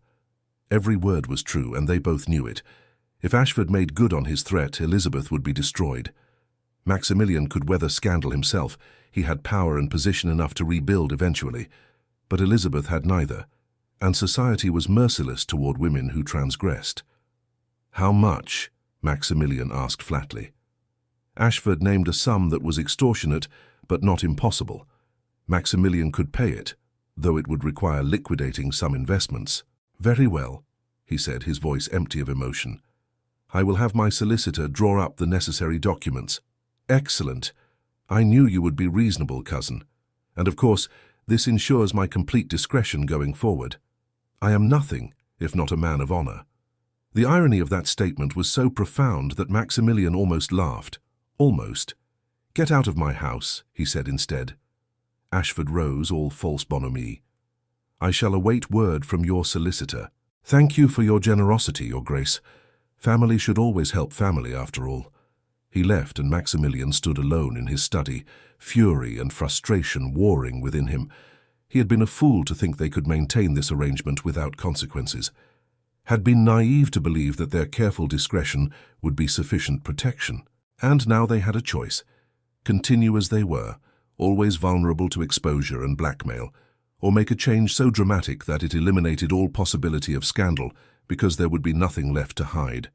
Every word was true, and they both knew it. If Ashford made good on his threat, Elizabeth would be destroyed. Maximilian could weather scandal himself. He had power and position enough to rebuild eventually. But Elizabeth had neither, and society was merciless toward women who transgressed. How much? Maximilian asked flatly. Ashford named a sum that was extortionate, but not impossible. Maximilian could pay it, though it would require liquidating some investments. Very well, he said, his voice empty of emotion. I will have my solicitor draw up the necessary documents. Excellent. I knew you would be reasonable, cousin. And of course, this ensures my complete discretion going forward. I am nothing, if not a man of honor. The irony of that statement was so profound that Maximilian almost laughed. Almost. Get out of my house, he said instead. Ashford rose, all false bonhomie. I shall await word from your solicitor. Thank you for your generosity, Your Grace. Family should always help family, after all. He left, and Maximilian stood alone in his study, fury and frustration warring within him. He had been a fool to think they could maintain this arrangement without consequences, had been naive to believe that their careful discretion would be sufficient protection. And now they had a choice. Continue as they were, always vulnerable to exposure and blackmail, or make a change so dramatic that it eliminated all possibility of scandal because there would be nothing left to hide.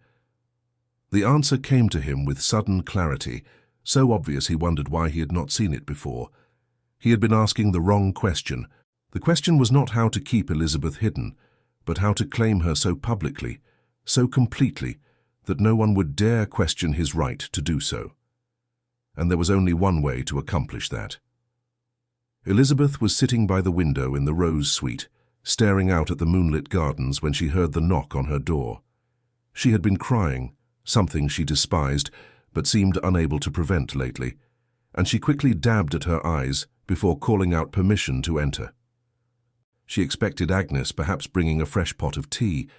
The answer came to him with sudden clarity, so obvious he wondered why he had not seen it before. He had been asking the wrong question. The question was not how to keep Elizabeth hidden, but how to claim her so publicly, so completely, that no one would dare question his right to do so. And there was only one way to accomplish that. Elizabeth was sitting by the window in the Rose Suite, staring out at the moonlit gardens when she heard the knock on her door. She had been crying, something she despised, but seemed unable to prevent lately, and she quickly dabbed at her eyes before calling out permission to enter. She expected Agnes, perhaps bringing a fresh pot of tea.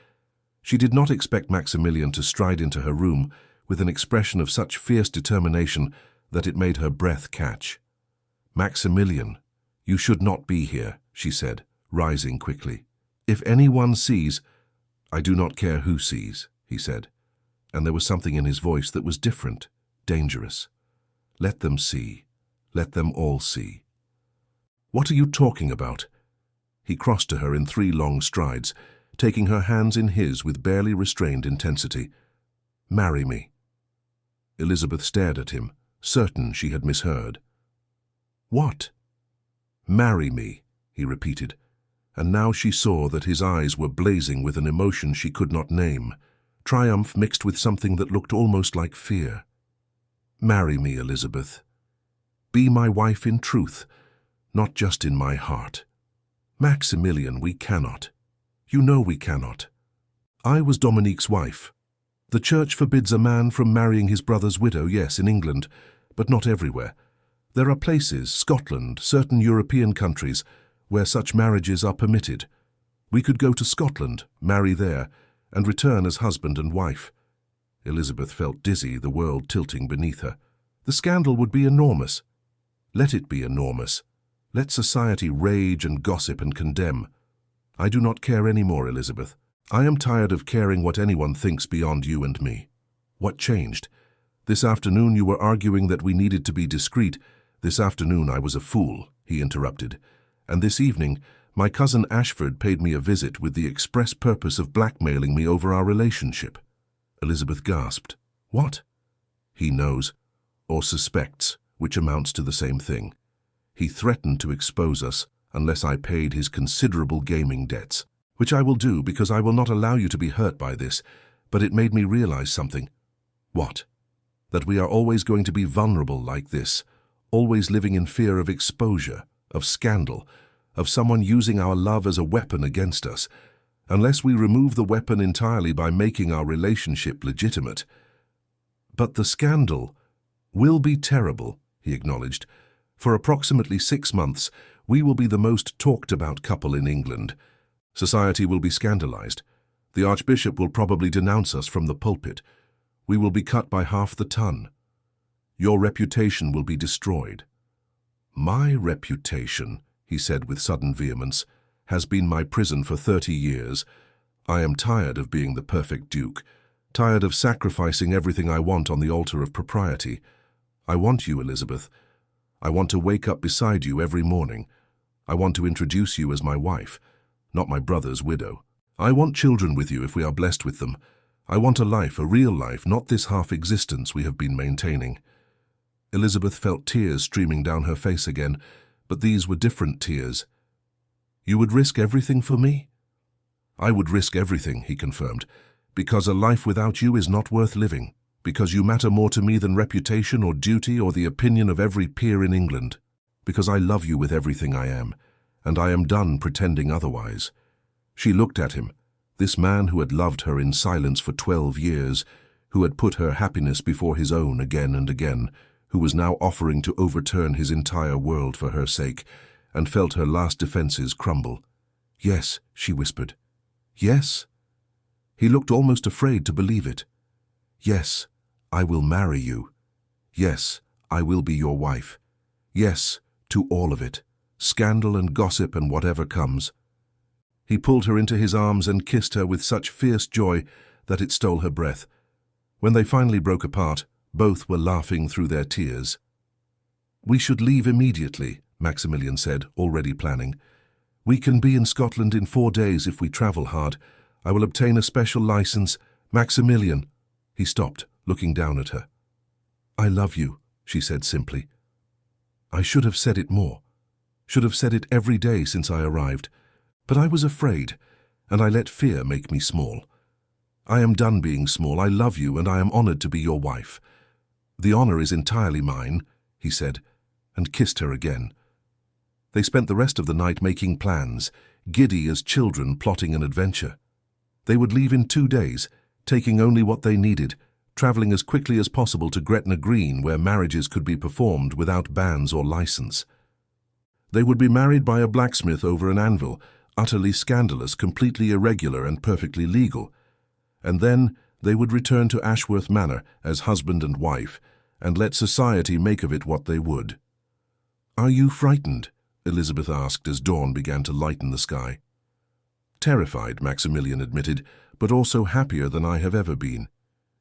She did not expect Maximilian to stride into her room with an expression of such fierce determination that it made her breath catch. Maximilian, you should not be here, she said, rising quickly. If anyone sees— I do not care who sees, he said, and there was something in his voice that was different, dangerous. Let them see. Let them all see. What are you talking about? He crossed to her in 3 long strides, taking her hands in his with barely restrained intensity. Marry me. Elizabeth stared at him, certain she had misheard. What? Marry me, he repeated, and now she saw that his eyes were blazing with an emotion she could not name, triumph mixed with something that looked almost like fear. Marry me, Elizabeth. Be my wife in truth, not just in my heart. Maximilian, we cannot. You know we cannot. I was Dominique's wife. The Church forbids a man from marrying his brother's widow, yes, in England, but not everywhere. There are places, Scotland, certain European countries, where such marriages are permitted. We could go to Scotland, marry there, and return as husband and wife. Elizabeth felt dizzy, the world tilting beneath her. The scandal would be enormous. Let it be enormous. Let society rage and gossip and condemn. I do not care any more, Elizabeth. I am tired of caring what anyone thinks beyond you and me. What changed? This afternoon you were arguing that we needed to be discreet. This afternoon I was a fool, he interrupted. And this evening, my cousin Ashford paid me a visit with the express purpose of blackmailing me over our relationship. Elizabeth gasped. What? He knows, or suspects, which amounts to the same thing. He threatened to expose us unless I paid his considerable gaming debts, which I will do because I will not allow you to be hurt by this, but it made me realize something. What? That we are always going to be vulnerable like this, always living in fear of exposure, of scandal, of someone using our love as a weapon against us, unless we remove the weapon entirely by making our relationship legitimate. But the scandal will be terrible, he acknowledged. For approximately 6 months, we will be the most talked about couple in England. Society will be scandalized. The Archbishop will probably denounce us from the pulpit. We will be cut by half the ton. Your reputation will be destroyed. My reputation, he said with sudden vehemence, has been my prison for 30 years. I am tired of being the perfect duke, tired of sacrificing everything I want on the altar of propriety. I want you, Elizabeth. I want to wake up beside you every morning. I want to introduce you as my wife, not my brother's widow. I want children with you if we are blessed with them. I want a life, a real life, not this half-existence we have been maintaining. Elizabeth felt tears streaming down her face again, but these were different tears. You would risk everything for me? I would risk everything, he confirmed, because a life without you is not worth living, because you matter more to me than reputation or duty or the opinion of every peer in England, because I love you with everything I am, and I am done pretending otherwise. She looked at him, this man who had loved her in silence for 12 years, who had put her happiness before his own again and again, who was now offering to overturn his entire world for her sake, and felt her last defenses crumble. Yes, she whispered. Yes. He looked almost afraid to believe it. Yes, I will marry you. Yes, I will be your wife. Yes, to all of it, scandal and gossip and whatever comes. He pulled her into his arms and kissed her with such fierce joy that it stole her breath. When they finally broke apart, both were laughing through their tears. We should leave immediately, Maximilian said, already planning. We can be in Scotland in 4 days if we travel hard. I will obtain a special license. Maximilian. He stopped, looking down at her. I love you, she said simply. I should have said it more. Should have said it every day since I arrived. But I was afraid, and I let fear make me small. I am done being small. I love you, and I am honored to be your wife. The honor is entirely mine, he said, and kissed her again. They spent the rest of the night making plans, giddy as children plotting an adventure. They would leave in 2 days, taking only what they needed, traveling as quickly as possible to Gretna Green, where marriages could be performed without banns or license. They would be married by a blacksmith over an anvil, utterly scandalous, completely irregular and perfectly legal. And then they would return to Ashworth Manor as husband and wife, and let society make of it what they would. Are you frightened? Elizabeth asked as dawn began to lighten the sky. Terrified, Maximilian admitted, but also happier than I have ever been.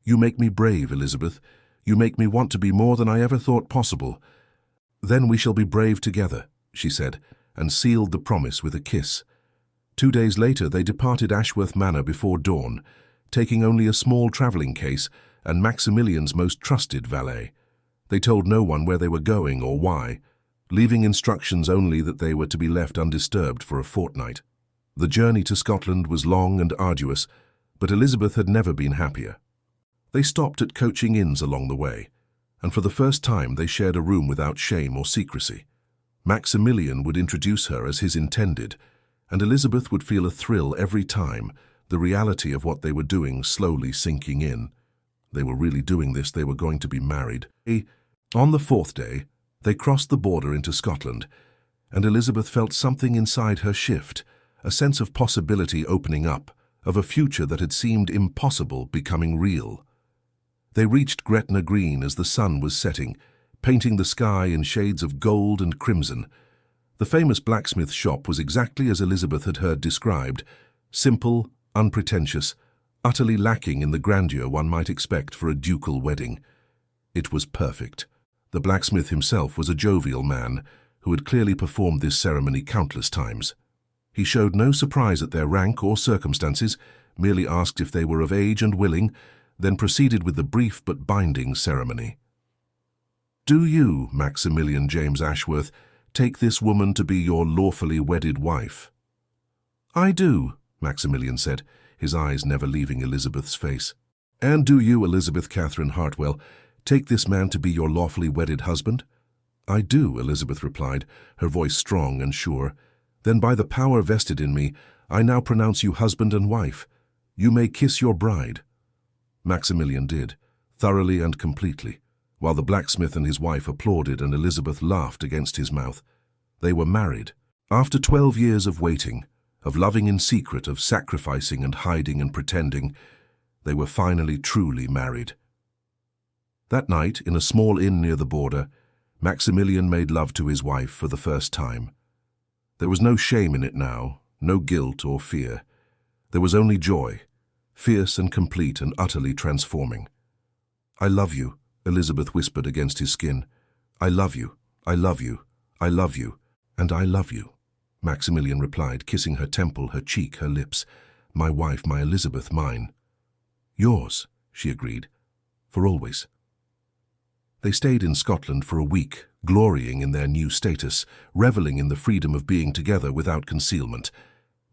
You make me brave, Elizabeth. You make me want to be more than I ever thought possible. Then we shall be brave together, she said, and sealed the promise with a kiss. 2 days later they departed Ashworth Manor before dawn, taking only a small travelling case and Maximilian's most trusted valet. They told no one where they were going or why, leaving instructions only that they were to be left undisturbed for a fortnight. The journey to Scotland was long and arduous, but Elizabeth had never been happier. They stopped at coaching inns along the way, and for the first time they shared a room without shame or secrecy. Maximilian would introduce her as his intended, and Elizabeth would feel a thrill every time, the reality of what they were doing slowly sinking in. They were really doing this, they were going to be married. On the 4th day, they crossed the border into Scotland, and Elizabeth felt something inside her shift, a sense of possibility opening up, of a future that had seemed impossible becoming real. They reached Gretna Green as the sun was setting, painting the sky in shades of gold and crimson. The famous blacksmith shop was exactly as Elizabeth had heard described, simple, unpretentious, utterly lacking in the grandeur one might expect for a ducal wedding. It was perfect. The blacksmith himself was a jovial man who had clearly performed this ceremony countless times. He showed no surprise at their rank or circumstances, merely asked if they were of age and willing, then proceeded with the brief but binding ceremony. "Do you, Maximilian James Ashworth, take this woman to be your lawfully wedded wife?" "I do," Maximilian said, his eyes never leaving Elizabeth's face. "And do you, Elizabeth Catherine Hartwell, take this man to be your lawfully wedded husband?" "I do," Elizabeth replied, her voice strong and sure. "Then by the power vested in me, I now pronounce you husband and wife. You may kiss your bride." Maximilian did, thoroughly and completely, while the blacksmith and his wife applauded and Elizabeth laughed against his mouth. They were married. After 12 years of waiting, of loving in secret, of sacrificing and hiding and pretending, they were finally truly married. That night, in a small inn near the border, Maximilian made love to his wife for the first time. There was no shame in it now, no guilt or fear. There was only joy, fierce and complete and utterly transforming. "I love you," Elizabeth whispered against his skin. "I love you, I love you, I love you, and I love you," Maximilian replied, kissing her temple, her cheek, her lips. "My wife, my Elizabeth, mine." "Yours," she agreed, "for always." They stayed in Scotland for a week, glorying in their new status, reveling in the freedom of being together without concealment.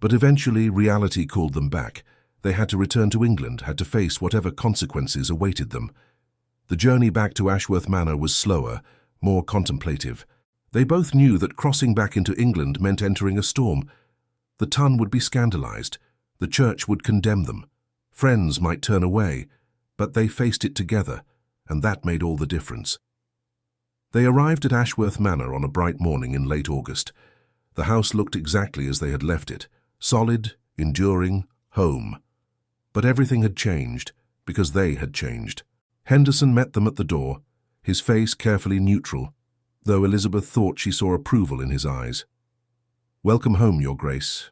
But eventually reality called them back. They had to return to England, had to face whatever consequences awaited them. The journey back to Ashworth Manor was slower, more contemplative. They both knew that crossing back into England meant entering a storm. The ton would be scandalized. The church would condemn them. Friends might turn away, but they faced it together, and that made all the difference. They arrived at Ashworth Manor on a bright morning in late August. The house looked exactly as they had left it, solid, enduring, home. But everything had changed, because they had changed. Henderson met them at the door, his face carefully neutral, though Elizabeth thought she saw approval in his eyes. "Welcome home, Your Grace."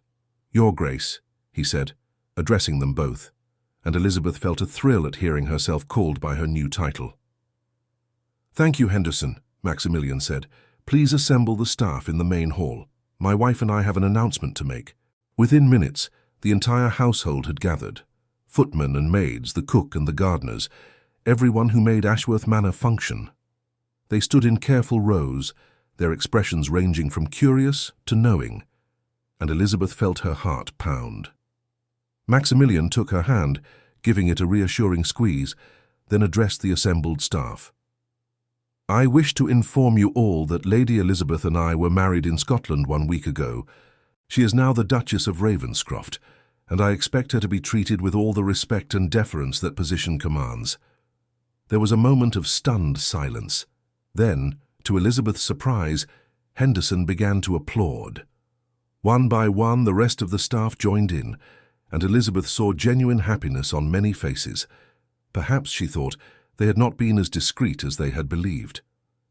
"Your Grace," he said, addressing them both, and Elizabeth felt a thrill at hearing herself called by her new title. "Thank you, Henderson," Maximilian said. "Please assemble the staff in the main hall. My wife and I have an announcement to make." Within minutes, the entire household had gathered. Footmen and maids, the cook and the gardeners, everyone who made Ashworth Manor function. They stood in careful rows, their expressions ranging from curious to knowing, and Elizabeth felt her heart pound. Maximilian took her hand, giving it a reassuring squeeze, then addressed the assembled staff. "I wish to inform you all that Lady Elizabeth and I were married in Scotland 1 week ago. She is now the Duchess of Ravenscroft, and I expect her to be treated with all the respect and deference that position commands." There was a moment of stunned silence. Then, to Elizabeth's surprise, Henderson began to applaud. One by one, the rest of the staff joined in, and Elizabeth saw genuine happiness on many faces. Perhaps, she thought, they had not been as discreet as they had believed.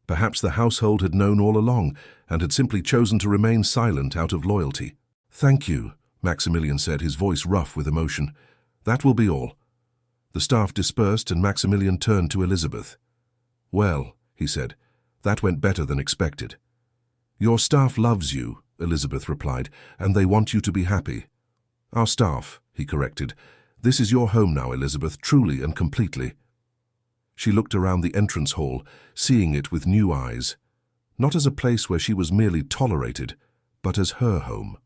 Perhaps the household had known all along and had simply chosen to remain silent out of loyalty. "Thank you," Maximilian said, his voice rough with emotion. "That will be all." The staff dispersed and Maximilian turned to Elizabeth. "Well," he said, "that went better than expected." "Your staff loves you," Elizabeth replied, "and they want you to be happy." "Our staff," he corrected. "This is your home now, Elizabeth, truly and completely." She looked around the entrance hall, seeing it with new eyes, not as a place where she was merely tolerated, but as her home,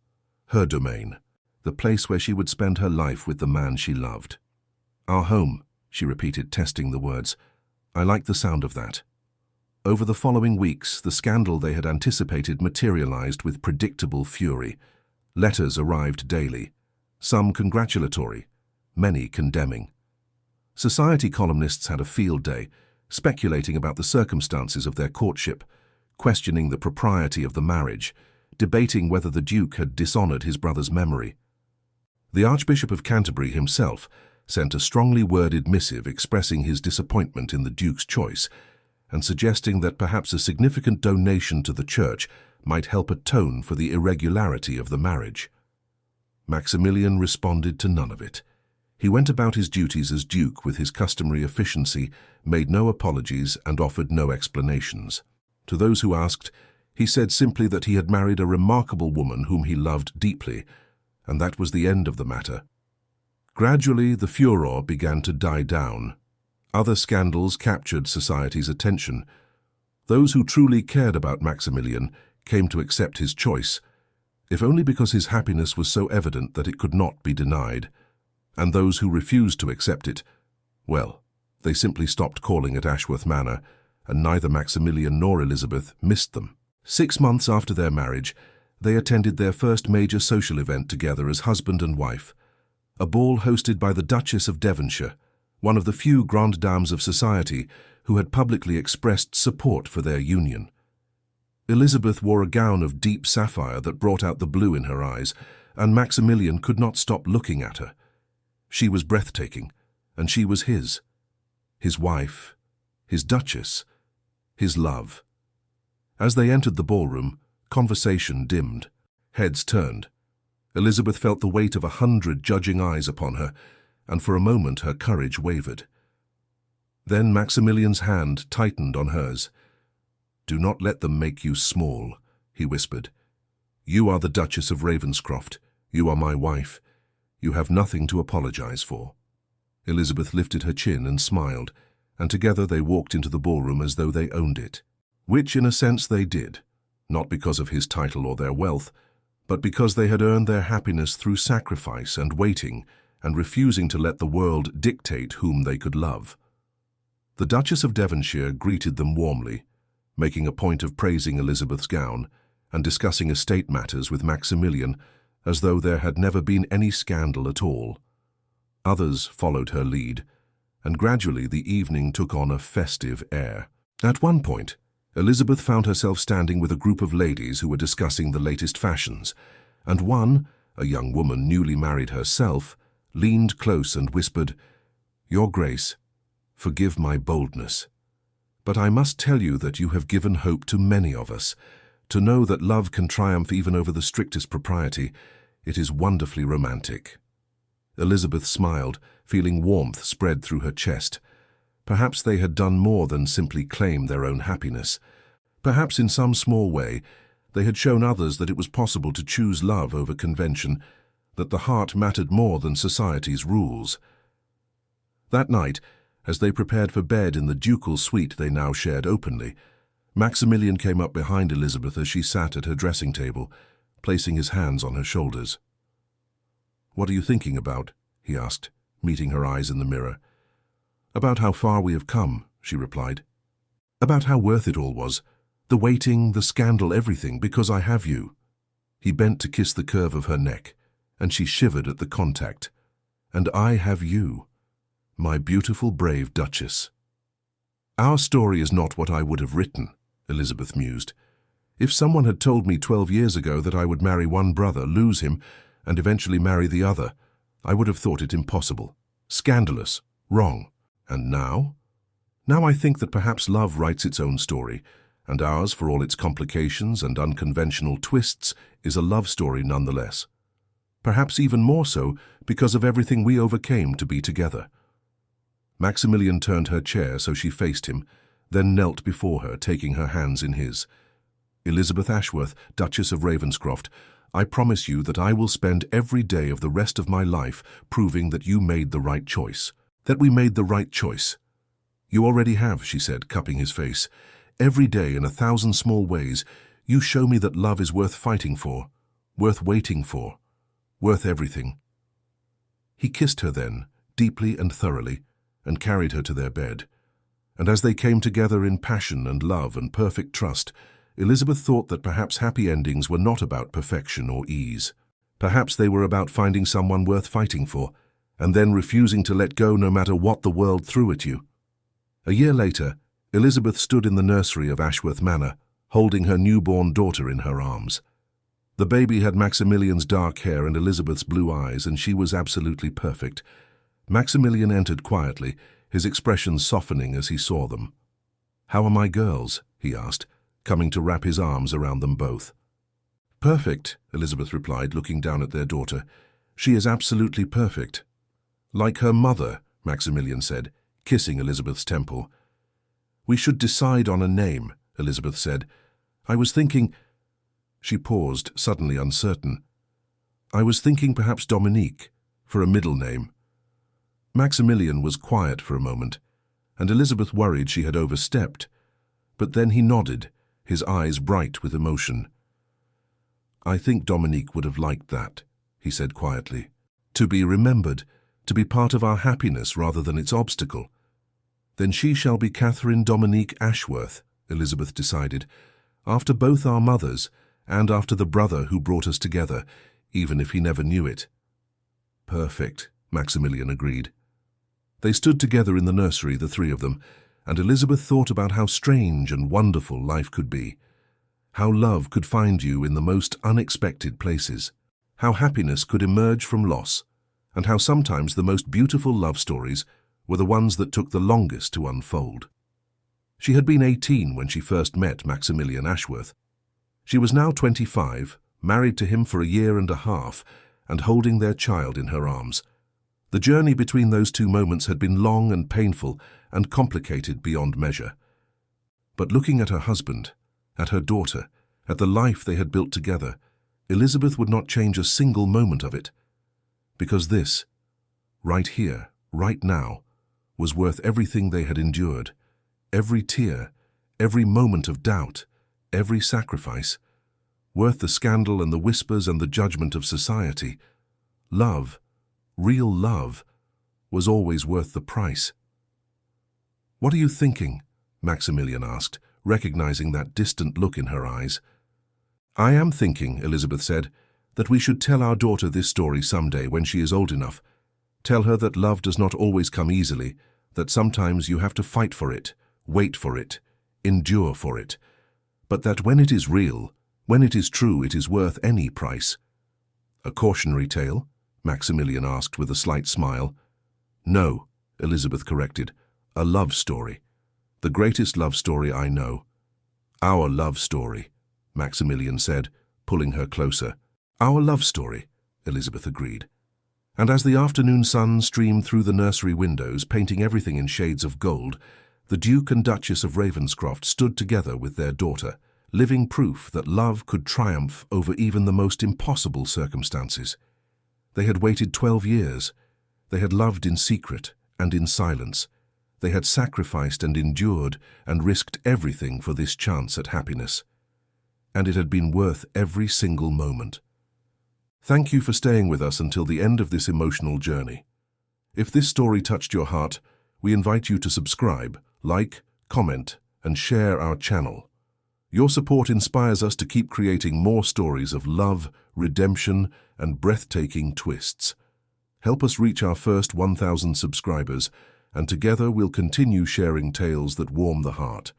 her domain, the place where she would spend her life with the man she loved. "Our home," she repeated, testing the words. "I like the sound of that." Over the following weeks, the scandal they had anticipated materialized with predictable fury. Letters arrived daily, some congratulatory, many condemning. Society columnists had a field day, speculating about the circumstances of their courtship, questioning the propriety of the marriage, debating whether the Duke had dishonored his brother's memory. The Archbishop of Canterbury himself sent a strongly worded missive expressing his disappointment in the Duke's choice and suggesting that perhaps a significant donation to the Church might help atone for the irregularity of the marriage. Maximilian responded to none of it. He went about his duties as Duke with his customary efficiency, made no apologies, and offered no explanations. To those who asked, he said simply that he had married a remarkable woman whom he loved deeply, and that was the end of the matter. Gradually, the furor began to die down. Other scandals captured society's attention. Those who truly cared about Maximilian came to accept his choice, if only because his happiness was so evident that it could not be denied. And those who refused to accept it, well, they simply stopped calling at Ashworth Manor, and neither Maximilian nor Elizabeth missed them. 6 months after their marriage, they attended their first major social event together as husband and wife, a ball hosted by the Duchess of Devonshire, one of the few grandes dames of society who had publicly expressed support for their union. Elizabeth wore a gown of deep sapphire that brought out the blue in her eyes, and Maximilian could not stop looking at her. She was breathtaking, and she was his wife, his duchess, his love. As they entered the ballroom, conversation dimmed. Heads turned. Elizabeth felt the weight of 100 judging eyes upon her, and for a moment her courage wavered. Then Maximilian's hand tightened on hers. "Do not let them make you small," he whispered. "You are the Duchess of Ravenscroft. You are my wife. You have nothing to apologize for." Elizabeth lifted her chin and smiled, and together they walked into the ballroom as though they owned it. Which, in a sense, they did, not because of his title or their wealth, but because they had earned their happiness through sacrifice and waiting and refusing to let the world dictate whom they could love. The Duchess of Devonshire greeted them warmly, making a point of praising Elizabeth's gown and discussing estate matters with Maximilian as though there had never been any scandal at all. Others followed her lead, and gradually the evening took on a festive air. At one point, Elizabeth found herself standing with a group of ladies who were discussing the latest fashions, and one, a young woman newly married herself, leaned close and whispered, "Your Grace, forgive my boldness, but I must tell you that you have given hope to many of us. To know that love can triumph even over the strictest propriety, it is wonderfully romantic." Elizabeth smiled, feeling warmth spread through her chest. Perhaps they had done more than simply claim their own happiness. Perhaps in some small way, they had shown others that it was possible to choose love over convention, that the heart mattered more than society's rules. That night, as they prepared for bed in the ducal suite they now shared openly, Maximilian came up behind Elizabeth as she sat at her dressing table, placing his hands on her shoulders. "What are you thinking about?" he asked, meeting her eyes in the mirror. "About how far we have come," she replied. "About how worth it all was. The waiting, the scandal, everything, because I have you." He bent to kiss the curve of her neck, and she shivered at the contact. "And I have you, my beautiful, brave Duchess." "Our story is not what I would have written," Elizabeth mused. "If someone had told me 12 years ago that I would marry one brother, lose him, and eventually marry the other, I would have thought it impossible, scandalous, wrong. And now? Now I think that perhaps love writes its own story, and ours, for all its complications and unconventional twists, is a love story nonetheless. Perhaps even more so because of everything we overcame to be together." Maximilian turned her chair so she faced him, then knelt before her, taking her hands in his. "Elizabeth Ashworth, Duchess of Ravenscroft, I promise you that I will spend every day of the rest of my life proving that you made the right choice. That we made the right choice." "You already have," she said, cupping his face. "Every day, in 1,000 small ways, you show me that love is worth fighting for, worth waiting for, worth everything." He kissed her then, deeply and thoroughly, and carried her to their bed. And as they came together in passion and love and perfect trust, Elizabeth thought that perhaps happy endings were not about perfection or ease. Perhaps they were about finding someone worth fighting for, and then refusing to let go no matter what the world threw at you. A year later, Elizabeth stood in the nursery of Ashworth Manor, holding her newborn daughter in her arms. The baby had Maximilian's dark hair and Elizabeth's blue eyes, and she was absolutely perfect. Maximilian entered quietly, his expression softening as he saw them. "How are my girls?" he asked, coming to wrap his arms around them both. "Perfect," Elizabeth replied, looking down at their daughter. She is absolutely perfect. Like her mother, Maximilian said, kissing Elizabeth's temple. We should decide on a name, Elizabeth said. I was thinking... She paused, suddenly uncertain. I was thinking perhaps Dominique, for a middle name. Maximilian was quiet for a moment, and Elizabeth worried she had overstepped. But then he nodded, his eyes bright with emotion. I think Dominique would have liked that, he said quietly. To be remembered, to be part of our happiness rather than its obstacle. Then she shall be Catherine Dominique Ashworth, Elizabeth decided, after both our mothers and after the brother who brought us together, even if he never knew it. Perfect, Maximilian agreed. They stood together in the nursery, the three of them, and Elizabeth thought about how strange and wonderful life could be, how love could find you in the most unexpected places, how happiness could emerge from loss, and how sometimes the most beautiful love stories were the ones that took the longest to unfold. She had been 18 when she first met Maximilian Ashworth. She was now 25, married to him for a year and a half, and holding their child in her arms. The journey between those two moments had been long and painful and complicated beyond measure. But looking at her husband, at her daughter, at the life they had built together, Elizabeth would not change a single moment of it. Because this, right here, right now, was worth everything they had endured, every tear, every moment of doubt, every sacrifice, worth the scandal and the whispers and the judgment of society. Love, real love, was always worth the price. What are you thinking? Maximilian asked, recognizing that distant look in her eyes. I am thinking, Elizabeth said, that we should tell our daughter this story someday when she is old enough. Tell her that love does not always come easily, that sometimes you have to fight for it, wait for it, endure for it, but that when it is real, when it is true, it is worth any price. A cautionary tale? Maximilian asked with a slight smile. No, Elizabeth corrected, a love story. The greatest love story I know. Our love story, Maximilian said, pulling her closer. Our love story, Elizabeth agreed. And as the afternoon sun streamed through the nursery windows, painting everything in shades of gold, the Duke and Duchess of Ravenscroft stood together with their daughter, living proof that love could triumph over even the most impossible circumstances. They had waited 12 years. They had loved in secret and in silence. They had sacrificed and endured and risked everything for this chance at happiness. And it had been worth every single moment. Thank you for staying with us until the end of this emotional journey. If this story touched your heart, we invite you to subscribe, like, comment, and share our channel. Your support inspires us to keep creating more stories of love, redemption, and breathtaking twists. Help us reach our first 1,000 subscribers, and together we'll continue sharing tales that warm the heart.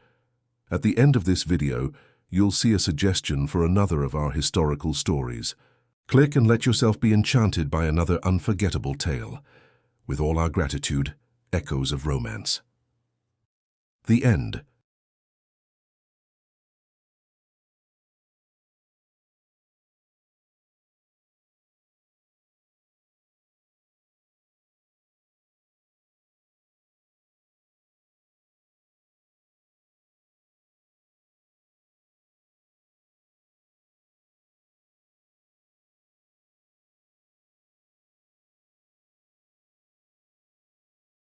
At the end of this video, you'll see a suggestion for another of our historical stories. Click and let yourself be enchanted by another unforgettable tale. With all our gratitude, Echoes of Romance. The End.